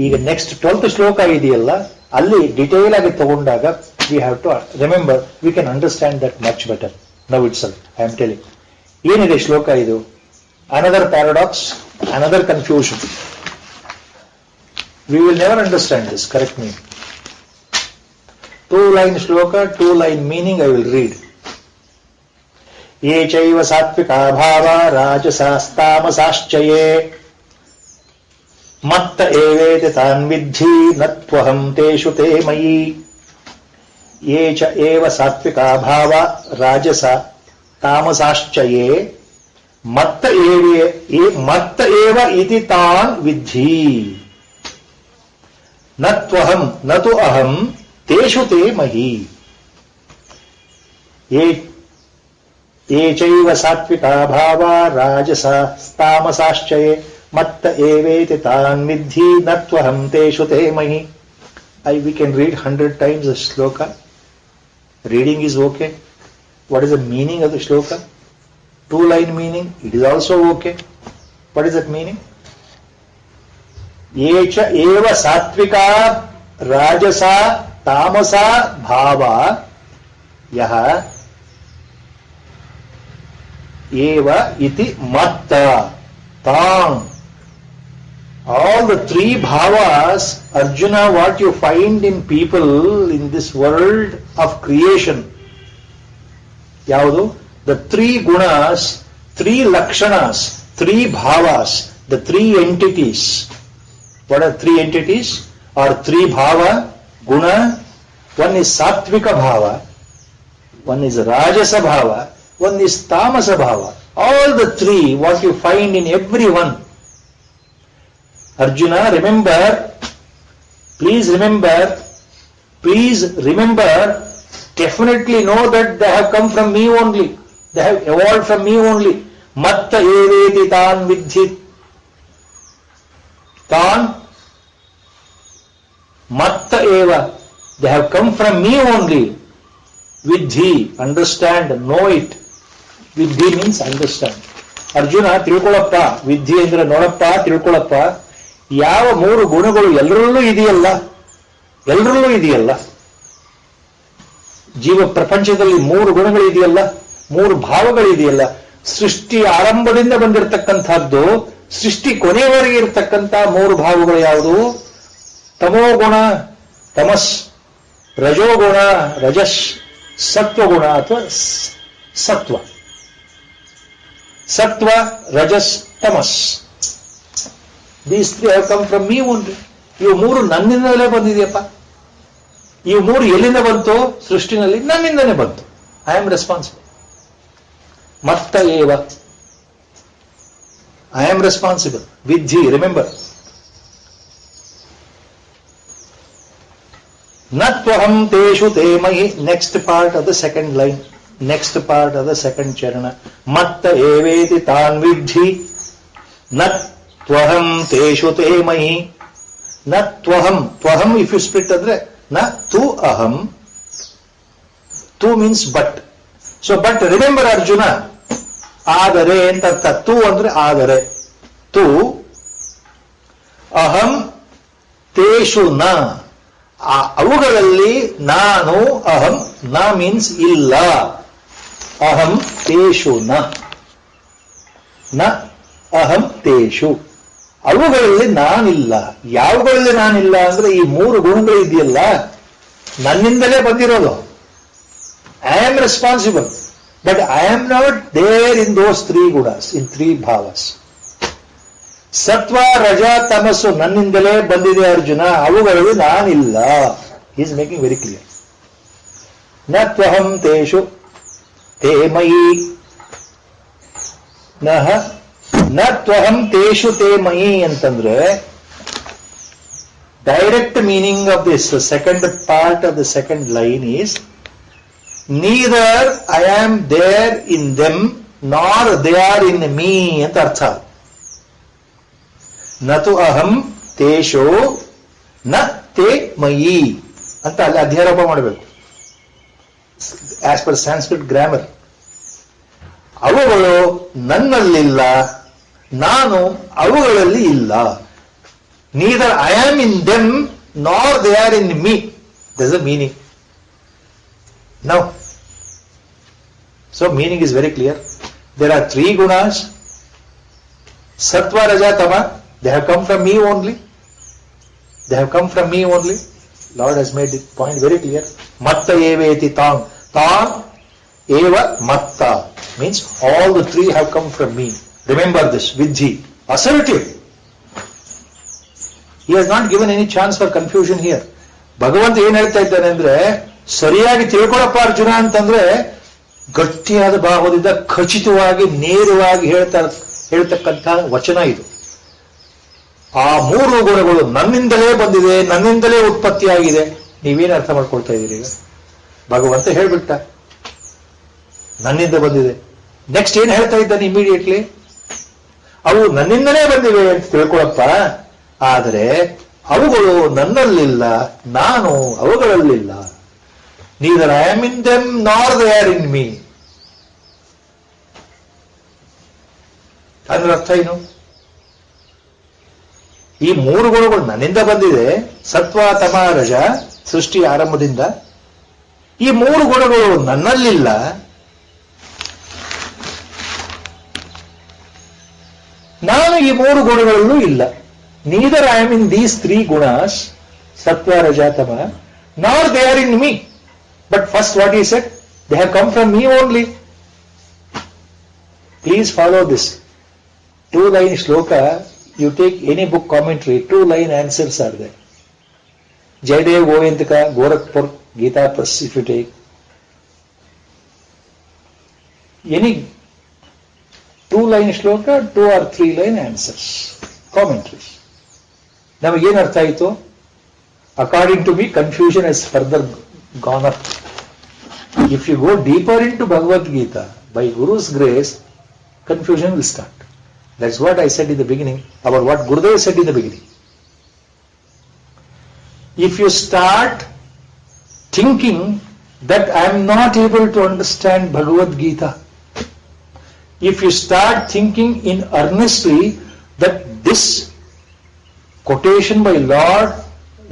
ಈಗ next 12th ಶ್ಲೋಕ ಇದೆಯಲ್ಲ, ಅಲ್ಲಿ detail ಆಗಿ ತಗೊಂಡಾಗ we have to remember, we can understand that much better. Now itself, I am telling. ಏನಿದೆ ಶ್ಲೋಕ ಇದು? Another paradox, another confusion. We will never understand this, correct me. 2-line shloka, 2-line meaning I will read. Ye chaiva satvika bhava rajasastamashchaye matta evete tan vidhi natvaham teshu te mayi. Ye cha eva satvika bhava rajasa tamashchaye matta eva iti tan vidhi natvaham natu aham teshu te mahi. Ye chaiva satvika bhava rajasa tamasashchaye matta eveti tan vidhi natvaham teshu te mahi. We can read 100 times the shloka. Reading is okay. What is the meaning of the shloka? 2-line meaning, it is also okay. What is that meaning? Ye cha eva satvika rajasa tamasa bhava yaha eva iti matta tam. All the 3 bhavas, Arjuna, what you find in people in this world of creation, yaudu? The 3 gunas, 3 lakshanas, 3 bhavas, the 3 entities. What are 3 entities? Or 3 bhava, guna? One is sattvika bhava, one is rajasa bhava, one is tamasa bhava. All the 3, what you find in everyone. Arjuna, remember, please remember, definitely know that they have come from me only. They have evolved from me only. Matta eveti tan vidhi. Tan. Matta eva. They have come from me only. Vidhi. Understand. Know it. Vidhi means understand. Arjuna, ತಿಳ್ಕೊಳ್ಳಪ್ಪ. ವಿದ್ಧಿ ಅಂದ್ರೆ ನೋಡಪ್ಪ, ತಿಳ್ಕೊಳ್ಳಪ್ಪ. ಯಾವ 3 ಗುಣಗಳು ಎಲ್ಲರಲ್ಲೂ ಇದೆಯಲ್ಲ, ಜೀವ ಪ್ರಪಂಚದಲ್ಲಿ 3 ಗುಣಗಳು ಇದೆಯಲ್ಲ, 3 ಭಾವಗಳಿದೆಯಲ್ಲ. ಸೃಷ್ಟಿ ಆರಂಭದಿಂದ ಬಂದಿರತಕ್ಕಂಥದ್ದು, ಸೃಷ್ಟಿ ಕೊನೆಯವರೆಗೆ ಇರತಕ್ಕಂಥ 3 ಭಾವಗಳು ಯಾವುದು? ತಮೋಗುಣ ತಮಸ್, ರಜೋಗುಣ ರಜಸ್, ಸತ್ವಗುಣ ಅಥವಾ ಸತ್ವ ರಜಸ್ ತಮಸ್. These 3 have come from me only. ಇವು 3 ನನ್ನಿಂದಲೇ ಬಂದಿದೆಯಪ್ಪ. ಇವು 3 ಎಲ್ಲಿಂದ ಬಂತು? ಸೃಷ್ಟಿನಲ್ಲಿ ನನ್ನಿಂದನೇ ಬಂತು. I am responsible. ಮತ್ತ ಏವ, ಐ ಆಮ್ ರೆಸ್ಪಾನ್ಸಿಬಲ್. ವಿದ್ಧಿ, ರಿಮೆಂಬರ್. ನತ್ವಹಂ ತೇಷು ತೇ ಮಹಿ. Next part of the second line, next part of the second ಚರಣ. ಮತ್ತ ಏವೇತಿ ತಾನ್ ವಿದ್ಧಿ ನತ್ ತ್ವಹಂ ತೇಷು ತೇ ಮಹಿ. ನ ತ್ವಹಂ, ತ್ವಹಂ ಇಫ್ ಯು ಸ್ಪ್ಲಿಟ್ ಅಂದ್ರೆ ನ ತು ಅಹಂ. ತು means but. So but remember Arjuna, ಆದರೆ ಅಂತ ಅರ್ಥ. ತು ಅಂದ್ರೆ ಆದರೆ. ತು ಅಹಂ ತೇಷು ನ, ಅವುಗಳಲ್ಲಿ ನಾನು. ಅಹಂ ನ ಮೀನ್ಸ್ ಇಲ್ಲ. ಅಹಂ ತೇಷು ನ ಅಹಂ ತೇಷು, ಅವುಗಳಲ್ಲಿ ನಾನಿಲ್ಲ. ಯಾವುಗಳಲ್ಲಿ ನಾನಿಲ್ಲ ಅಂದ್ರೆ ಈ 3 ಗುಣಗಳು ಇದೆಯಲ್ಲ, ನನ್ನಿಂದಲೇ ಬಂದಿರೋದು. I am responsible, but I am not there in those 3 ಗುಣಸ್, ಇನ್ 3 ಭಾವಸ್. ಸತ್ವ ರಜ ತಮಸ್ಸು ನನ್ನಿಂದಲೇ ಬಂದಿದೆ ಅರ್ಜುನ, ಅವುಗಳಲ್ಲಿ ನಾನಿಲ್ಲ. Is making very clear. ನ ತ್ವಹಂ ತೇಷು ತೇ ಮಯಿ ನ ತ್ವಹಂ ತೇಷು ತೇ ಮಯಿ ಅಂತಂದ್ರೆ direct meaning of this second part of the second line is neither I am there in them nor they are in me ಅಂತ ಅರ್ಥ. ನತು ಅಹಂ ತೇಷು ನ ತೇ ಮಯಿ ಅಂತ ಅಲ್ಲಿ ಅಧ್ಯಾರೋಪ ಮಾಡಬೇಕು. As per Sanskrit grammar. ಅವುಗಳು ನನ್ನಲ್ಲಿಲ್ಲ, ನಾನು ಅವುಗಳಲ್ಲಿ ಇಲ್ಲ. Neither I am in them nor they are in me. That's the meaning. Now so meaning is very clear. There are 3 ಗುಣಾಸ್, ಸತ್ವ ರಜ ತಮ. They have come from me only. They have come from me only. Lord has made the point very clear. Matta eveti tang. Tang eva matta. Means all the 3 have come from me. Remember this, vidhi. Assertive. He has not given any chance for confusion here. ಭಗವಂತ ಏನ್ ಹೇಳ್ತಾ ಇದ್ದಾನೆ ಅಂದ್ರೆ, ಸರಿಯಾಗಿ ತಿಳ್ಕೊಳಪ್ಪ ಅರ್ಜುನ ಅಂತಂದ್ರೆ ಗಟ್ಟಿಯಾದ ಭಾವದಿಂದ ಖಚಿತವಾಗಿ ನೇರವಾಗಿ ಹೇಳ್ತಕ್ಕಂಥ ವಚನ ಇದು. ಆ 3 ಗುಣಗಳು ನನ್ನಿಂದಲೇ ಬಂದಿದೆ, ನನ್ನಿಂದಲೇ ಉತ್ಪತ್ತಿಯಾಗಿದೆ. ನೀವೇನು ಅರ್ಥ ಮಾಡ್ಕೊಳ್ತಾ ಇದ್ದೀರಿ ಈಗ? ಭಗವಂತ ಹೇಳ್ಬಿಟ್ಟ ನನ್ನಿಂದ ಬಂದಿದೆ. ನೆಕ್ಸ್ಟ್ ಏನ್ ಹೇಳ್ತಾ ಇದ್ದಾನೆ ಇಮಿಡಿಯೇಟ್ಲಿ? ಅವು ನನ್ನಿಂದಲೇ ಬಂದಿವೆ ಅಂತ ತಿಳ್ಕೊಳಪ್ಪ, ಆದರೆ ಅವುಗಳು ನನ್ನಲ್ಲಿಲ್ಲ, ನಾನು ಅವುಗಳಲ್ಲಿಲ್ಲ. Neither I am in them nor they are in me. ಅದರ ಅರ್ಥ ಏನು? ಈ 3 ಗುಣಗಳು ನನ್ನಿಂದ ಬಂದಿದೆ, ಸತ್ವ ತಮ ರಜ, ಸೃಷ್ಟಿ ಆರಂಭದಿಂದ. ಈ 3 ಗುಣಗಳು ನನ್ನಲ್ಲಿಲ್ಲ, ನಾನು ಈ 3 ಗುಣಗಳಲ್ಲೂ ಇಲ್ಲ. Neither I am in these 3 ಗುಣಾಸ್, ಸತ್ವ ರಜ ತಮ, nor they are in me. But first what I said, they have come from me only. Please follow this 2-line ಶ್ಲೋಕ. You take any book commentary, 2-line answers are there. Jaydev Goenka, Gorakhpur, Gita Press, if you take any 2-line shloka, 2 or 3-line answers, commentaries. ನಮಗೇನು ಅರ್ಥ ಆಯಿತು? According to me, confusion has further gone up. If you go deeper into Bhagavad Gita, by Guru's grace, confusion will start. That's what I said in the beginning, about what Gurudev said in the beginning. If you start thinking that I am not able to understand Bhagavad Gita, if you start thinking in earnestly that this quotation by Lord,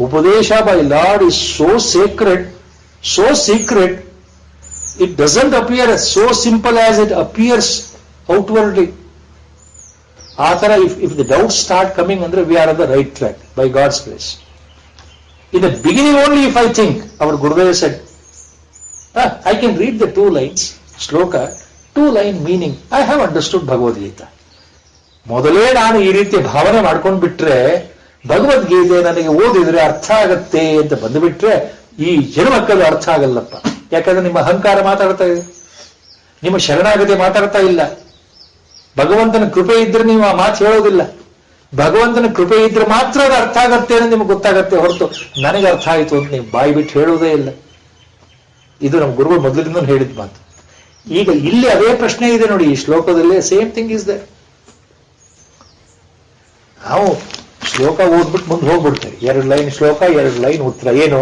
Upadesha by Lord is so sacred, so secret, it doesn't appear as so simple as it appears outwardly. Athara, if the doubts start coming, we are on the right track by God's grace. In the beginning only, if I think, our Gurudev said, I can read the 2 lines, shloka, 2-line meaning. I have understood Bhagavad Gita. ಮೊದಲೇ ನಾನು ಈ ರೀತಿ ಭಾವನೆ ಮಾಡ್ಕೊಂಡು ಬಿಟ್ರೆ, ಭಗವದ್ಗೀತೆ ನನಗೆ ಓದಿದ್ರೆ ಅರ್ಥ ಆಗತ್ತೆ ಅಂತ ಬಂದುಬಿಟ್ರೆ, ಈ ಜನ್ಮಕ್ಕಲ್ಲಿ ಅರ್ಥ ಆಗಲ್ಲಪ್ಪ. ಯಾಕಂದ್ರೆ ನಿಮ್ಮ ಅಹಂಕಾರ ಮಾತಾಡ್ತಾ ಇದೆ, ನಿಮ್ಮ ಶರಣಾಗತಿ ಮಾತಾಡ್ತಾ ಇಲ್ಲ. ಭಗವಂತನ ಕೃಪೆ ಇದ್ರೆ ನೀವು ಆ ಮಾತು ಹೇಳೋದಿಲ್ಲ. ಭಗವಂತನ ಕೃಪೆ ಇದ್ರೆ ಮಾತ್ರ ಅದು ಅರ್ಥ ಆಗತ್ತೆ ಅನ್ನೋದು ನಿಮ್ಗೆ ಗೊತ್ತಾಗತ್ತೆ, ಹೊರತು ನನಗೆ ಅರ್ಥ ಆಯಿತು ಅಂತ ನೀವು ಬಾಯಿ ಬಿಟ್ಟು ಹೇಳೋದೇ ಇಲ್ಲ. ಇದು ನಮ್ಮ ಗುರುಗಳು ಮೊದಲಿಂದ ಹೇಳಿದ ಮಾತು. ಈಗ ಇಲ್ಲಿ ಅದೇ ಪ್ರಶ್ನೆ ಇದೆ ನೋಡಿ, ಈ ಶ್ಲೋಕದಲ್ಲಿ ಸೇಮ್ ಥಿಂಗ್ ಇಸ್ ದೇ. ನಾವು ಶ್ಲೋಕ ಓದ್ಬಿಟ್ಟು ಮುಂದೆ ಹೋಗ್ಬಿಡ್ತೇವೆ. 2 ಲೈನ್ ಶ್ಲೋಕ, 2 ಲೈನ್ ಉತ್ತರ. ಏನು?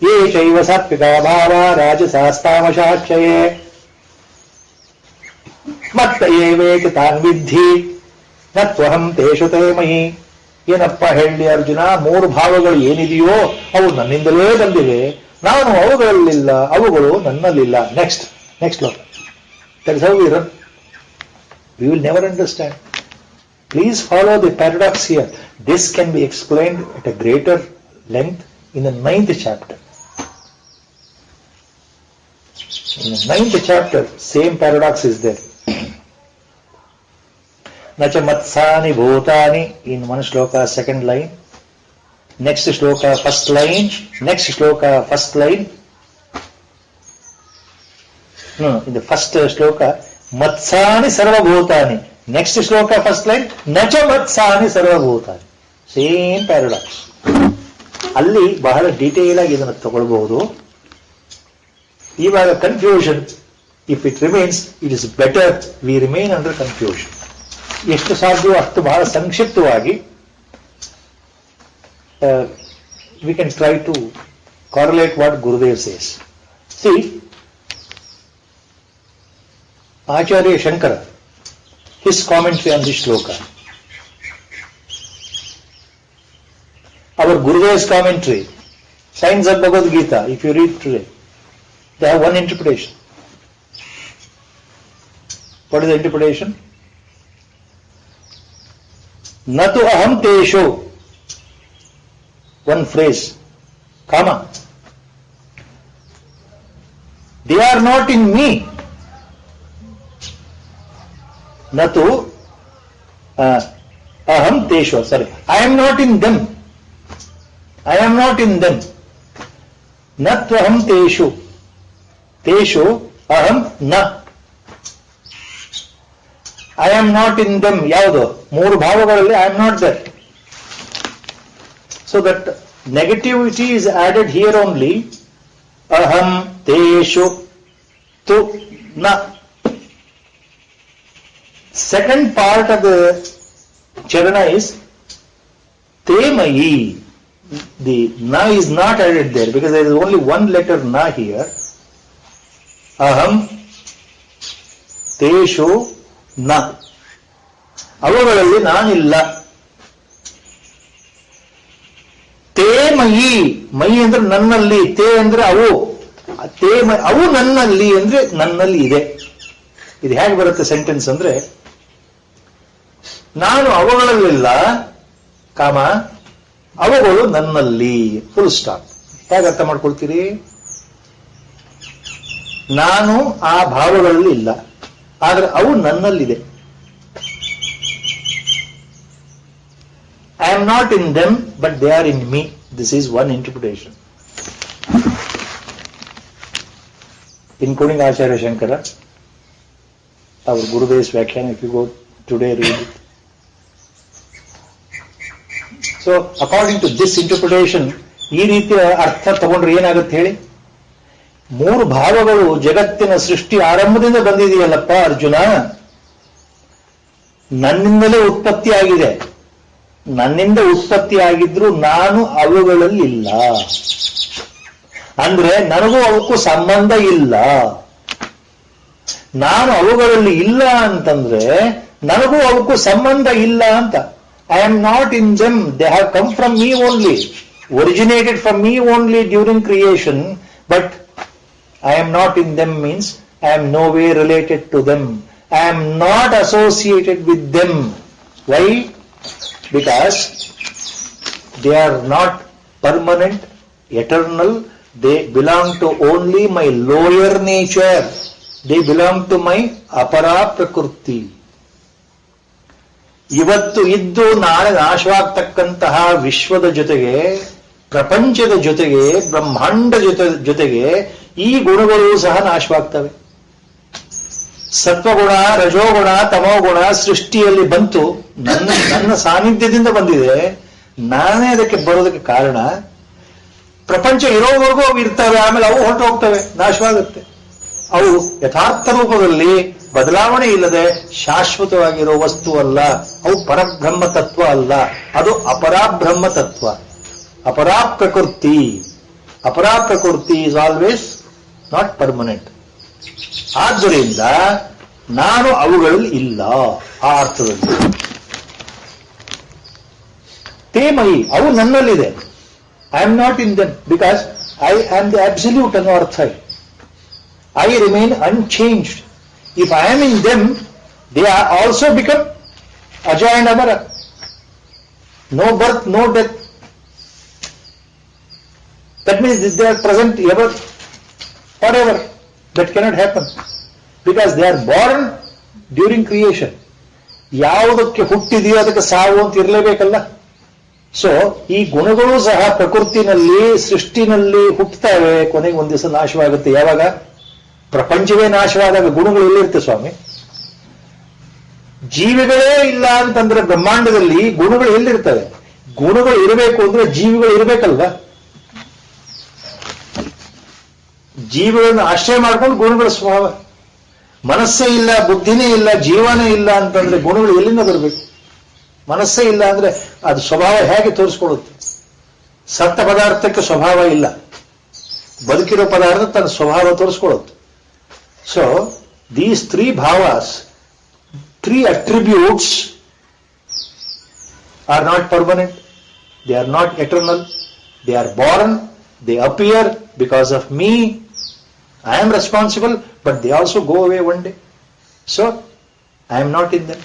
ಏ ಶೈವ ಸಾತ್ವಿಕ ಭಾವ ರಾಜಸಾಸ್ತಾಮಶಾಕ್ಷಯೇ ಮತ್ತ ಏವೇತಿ ತಾನ್ ವಿದ್ಧಿ ನತ್ವಹಂ ತೇಷು ತೇ ಮಹಿ. ಏನಪ್ಪ ಹೇಳಿ ಅರ್ಜುನ, 3 ಭಾವಗಳು ಏನಿದೆಯೋ ಅವು ನನ್ನಿಂದಲೇ ಬಂದಿವೆ, ನಾನು ಅವುಗಳಲ್ಲಿಲ್ಲ, ಅವುಗಳು ನನ್ನಲ್ಲಿಲ್ಲ. ನೆಕ್ಸ್ಟ್ ಶ್ಲೋಕ. That is how we run. We will never understand. Please follow the paradox here. This can be explained at a greater length in the 9th chapter. In the 9th chapter, same paradox is there. Nacha matsani bhutani in one shloka, 2nd line. Next shloka, 1st line. Next shloka, 1st line. No, in the first shloka, matsani sarva bhutani. Next shloka, 1st line, nacha matsani sarva bhutani. Same paradox. ಅಲ್ಲಿ ಬಹಳ detail ಆಗಿ ಇದನ್ನು ತಗೊಳ್ಬಹುದು. ಇವಾಗ confusion, if it remains, it is better we remain under confusion. ಎಷ್ಟು ಸಾಧ್ಯವೋ ಅಷ್ಟು ಬಹಳ ಸಂಕ್ಷಿಪ್ತವಾಗಿ we can try to correlate what Gurudev says. See, Acharya Shankara, his commentary on this shloka. Our Gurudev's commentary, Signs of Bhagavad Gita, if you read today, they have one interpretation. What is the interpretation? Natu aham tesho. One phrase, comma. They are not in me. Natu aham tesho. Sorry, I am not in them. I am not in them. Natu aham tesho. Tesho aham na. I am not in them. ಯಾವುದು? ಮೂರು ಭಾವಗಳಲ್ಲಿ I am not there. So that negativity is added here only. Aham teshu tu na. Second part of the charana is temayi. The na is not added there because there is only one letter na here. Aham teshu ನ. ಅವುಗಳಲ್ಲಿ ನಾನಿಲ್ಲ. ತೇ ಮಯಿ. ಮಯಿ ಅಂದ್ರೆ ನನ್ನಲ್ಲಿ, ತೇ ಅಂದ್ರೆ ಅವು. ಅವು ನನ್ನಲ್ಲಿ ಅಂದ್ರೆ ನನ್ನಲ್ಲಿ ಇದೆ. ಇದು ಹೇಗೆ ಬರುತ್ತೆ ಸೆಂಟೆನ್ಸ್ ಅಂದ್ರೆ, ನಾನು ಅವುಗಳಲ್ಲಿಲ್ಲ, ಕಾಮ ಅವುಗಳು ನನ್ನಲ್ಲಿ, ಫುಲ್ ಸ್ಟಾಪ್. ಹೇಗೆ ಅರ್ಥ ಮಾಡ್ಕೊಳ್ತೀರಿ? ನಾನು ಆ ಭಾವಗಳಲ್ಲಿ ಇಲ್ಲ, ಆದ್ರೆ ಅವು ನನ್ನಲ್ಲಿದೆ. I am not in them, but they are in me. This is one interpretation. Including Acharya Shankara, our Gurudev's Vyakhyan, if you go today, read it. So, according to this interpretation, ಈ ರೀತಿಯ ಅರ್ಥ ತಗೊಂಡ್ರೆ ಏನಾಗುತ್ತೆ ಹೇಳಿ? ಮೂರು ಭಾವಗಳು ಜಗತ್ತಿನ ಸೃಷ್ಟಿ ಆರಂಭದಿಂದ ಬಂದಿದೆಯಲ್ಲಪ್ಪ ಅರ್ಜುನ, ನನ್ನಿಂದಲೇ ಉತ್ಪತ್ತಿ ಆಗಿದೆ. ನನ್ನಿಂದ ಉತ್ಪತ್ತಿ ಆಗಿದ್ರು ನಾನು ಅವುಗಳಲ್ಲಿಲ್ಲ. ಅಂದ್ರೆ ನನಗೂ ಅವಕ್ಕೂ ಸಂಬಂಧ ಇಲ್ಲ. ನಾನು ಅವುಗಳಲ್ಲಿ ಇಲ್ಲ ಅಂತಂದ್ರೆ ನನಗೂ ಅವಕ್ಕೂ ಸಂಬಂಧ ಇಲ್ಲ ಅಂತ. I am not in them, they have come from me only, originated from me only during creation, but I am not in them means I am no way related to them. I am not associated with them. Why? Because they are not permanent, eternal. They belong to only my lower nature. They belong to my apara prakriti. ಇವತ್ತು ಇದ್ದು ನಾಳೆ ನಾಶವಾಗ್ತಕ್ಕಂತಹ ವಿಶ್ವದ ಜೊತೆಗೆ, ಪ್ರಪಂಚದ ಜೊತೆಗೆ, ಬ್ರಹ್ಮಾಂಡ ಜೊತೆಗೆ ಈ ಗುಣಗಳು ಸಹ ನಾಶವಾಗ್ತವೆ. ಸತ್ವಗುಣ, ರಜೋಗುಣ, ತಮೋಗುಣ ಸೃಷ್ಟಿಯಲ್ಲಿ ಬಂತು, ನನ್ನ ಸಾನ್ನಿಧ್ಯದಿಂದ ಬಂದಿದೆ. ನಾನೇ ಅದಕ್ಕೆ ಬರೋದಕ್ಕೆ ಕಾರಣ. ಪ್ರಪಂಚ ಇರೋವರೆಗೂ ಅವು ಇರ್ತವೆ, ಆಮೇಲೆ ಅವು ಹೊರಟು ಹೋಗ್ತವೆ, ನಾಶವಾಗುತ್ತೆ. ಅವು ಯಥಾರ್ಥ ರೂಪದಲ್ಲಿ ಬದಲಾವಣೆ ಇಲ್ಲದೆ ಶಾಶ್ವತವಾಗಿರೋ ವಸ್ತು ಅಲ್ಲ. ಅವು ಪರಬ್ರಹ್ಮ ತತ್ವ ಅಲ್ಲ, ಅದು ಅಪರಾಬ್ರಹ್ಮ ತತ್ವ, ಅಪರಾ ಪ್ರಕೃತಿ. ಅಪರಾ ಪ್ರಕೃತಿ ಇಸ್ ಆಲ್ವೇಸ್ ನಾಟ್ ಪರ್ಮನೆಂಟ್. ಆದ್ದರಿಂದ ನಾನು ಅವುಗಳಲ್ಲಿ ಇಲ್ಲ ಆ ಅರ್ಥದಲ್ಲಿ. ತೇಮಯಿ, ಅವು ನನ್ನಲ್ಲಿದೆ. I am not in them because I am the absolute ಅನ್ನೋ ಅರ್ಥ. I remain unchanged. If I am in them, they are also become ajaya and amara. No birth, no death. That means they are present ever, forever. That cannot happen because they are born during creation. ಯಾವುದಕ್ಕೆ ಹುಟ್ಟಿದೆಯೋ ಅದಕ್ಕೆ ಸಾವು ಅಂತ ಇರಲೇಬೇಕಲ್ಲ. So ಈ ಗುಣಗಳು ಸಹ ಪ್ರಕೃತಿನಲ್ಲಿ, ಸೃಷ್ಟಿನಲ್ಲಿ ಹುಟ್ಟುತ್ತವೆ, ಕೊನೆಗೆ ಒಂದು ದಿವಸ ನಾಶವಾಗುತ್ತೆ. ಯಾವಾಗ? ಪ್ರಪಂಚವೇ ನಾಶವಾದಾಗ ಗುಣಗಳು ಎಲ್ಲಿರುತ್ತೆ ಸ್ವಾಮಿ? ಜೀವಿಗಳೇ ಇಲ್ಲ ಅಂತಂದ್ರೆ ಬ್ರಹ್ಮಾಂಡದಲ್ಲಿ ಗುಣಗಳು ಎಲ್ಲಿರ್ತವೆ? ಗುಣಗಳು ಇರಬೇಕು ಅಂದ್ರೆ ಜೀವಿಗಳು ಇರಬೇಕಲ್ವಾ? ಜೀವಿಗಳನ್ನು ಆಶ್ರಯ ಮಾಡ್ಕೊಂಡು ಗುಣಗಳ ಸ್ವಭಾವ. ಮನಸ್ಸೇ ಇಲ್ಲ, ಬುದ್ಧಿನೇ ಇಲ್ಲ, ಜೀವನೇ ಇಲ್ಲ ಅಂತಂದ್ರೆ ಗುಣಗಳು ಎಲ್ಲಿಂದ ಬರಬೇಕು? ಮನಸ್ಸೇ ಇಲ್ಲ ಅಂದ್ರೆ ಅದು ಸ್ವಭಾವ ಹೇಗೆ ತೋರಿಸ್ಕೊಡುತ್ತೆ? ಸತ್ತ ಪದಾರ್ಥಕ್ಕೆ ಸ್ವಭಾವ ಇಲ್ಲ, ಬದುಕಿರೋ ಪದಾರ್ಥ ತನ್ನ ಸ್ವಭಾವ ತೋರಿಸ್ಕೊಡುತ್ತೆ. So These three bhavas, three attributes are not permanent. They are not eternal. They are born. They appear because of me. I am responsible, but they also go away one day. So, I am not in them.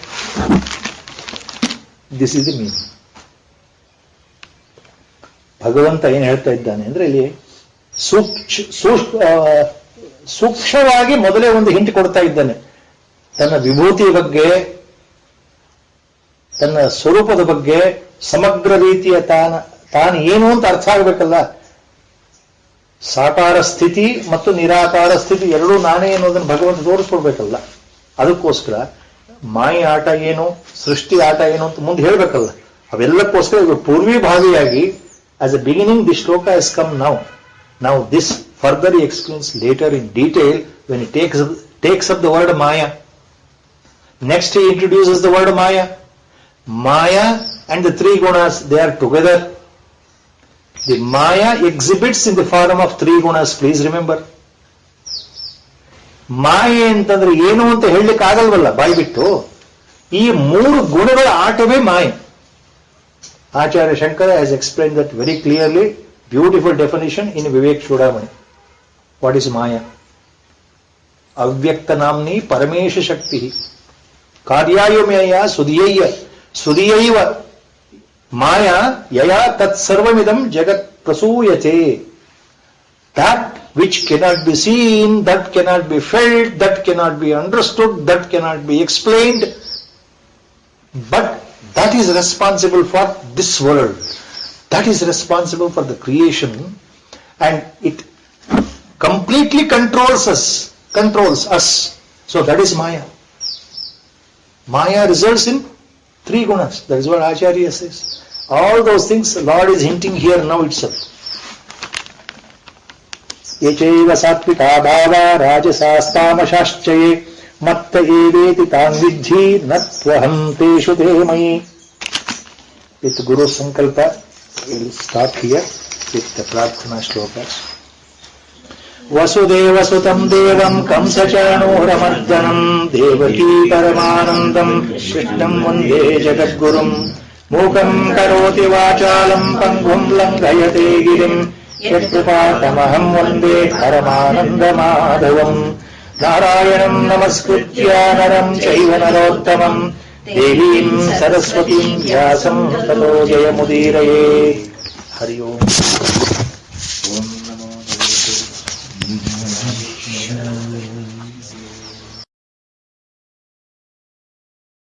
This is the meaning. ಭಗವಂತ ಏನು ಹೇಳ್ತಾ ಇದ್ದಾನೆ ಅಂದ್ರೆ ಇಲ್ಲಿ ಸೂಕ್ಷ್ಮವಾಗಿ ಮೊದಲೇ ಒಂದು hint ಕೊಡ್ತಾ ಇದ್ದಾನೆ. ತನ್ನ ವಿಭೂತಿಯ ಬಗ್ಗೆ, ತನ್ನ ಸ್ವರೂಪದ ಬಗ್ಗೆ ಸಮಗ್ರ ರೀತಿಯ ತಾನು ಏನು ಅಂತ ಅರ್ಥ ಆಗಬೇಕಲ್ಲ. ಸಾಕಾರ ಸ್ಥಿತಿ ಮತ್ತು ನಿರಾಕಾರ ಸ್ಥಿತಿ ಎರಡೂ ನಾನೇ ಅನ್ನೋದನ್ನು ಭಗವಂತ ತೋರಿಸ್ಕೊಡ್ಬೇಕಲ್ಲ. ಅದಕ್ಕೋಸ್ಕರ ಮಾಯ ಆಟ ಏನು, ಸೃಷ್ಟಿ ಆಟ ಏನು ಅಂತ ಮುಂದೆ ಹೇಳ್ಬೇಕಲ್ಲ. ಅವೆಲ್ಲಕ್ಕೋಸ್ಕರ ಇವರು ಪೂರ್ವಿಭಾವಿಯಾಗಿ as a beginning this shloka has come now. Now this further he explains later in detail when he takes up the word Maya. Next he introduces the word Maya. Maya and the three gunas, they are together. The Maya exhibits in the form of three gunas, please remember. ಮಾಯೆ ಅಂತಂದ್ರೆ ಏನು ಅಂತ ಹೇಳಲಿಕ್ಕೆ ಆಗಲ್ವಲ್ಲ ಬಾಯಿ ಬಿಟ್ಟು. ಈ ಮೂರು ಗುಣಗಳ ಆಟವೇ ಮಾಯೆ. Acharya Shankara has explained that very clearly, beautiful definition in Vivek Chudamani. What is Maya? Avyakta namni paramesha shakti karyayamaya sudiyaiva Maya yaya tat sarvamidam jagat prasuyate. That which cannot be seen, that cannot be felt, that cannot be understood, that cannot be explained, but that is responsible for this world. That is responsible for the creation, and it completely controls us. So that is Maya. Maya results in three gunas. That is what Acharya says. All those things the Lord is hinting here now itself. Yechaiva satvika bhava rajasastamashaschaye matta eveti tan vidhi natvaham teshu te mayi. With Guru Sankalpa, we will stop here with the Prarthana Shlokas. Vasudeva sutam devam kamsachanuramardanam devaki paramanandam krishnam vande jagadgurum mukam karoti vachalam pangum langayate girim yatrupatamaham vande paramanandamadavam Narayanam namaskritya naram chaiva narottamam Devim Saraswatim Vyasam Tato Jayamudiraye Hari Om.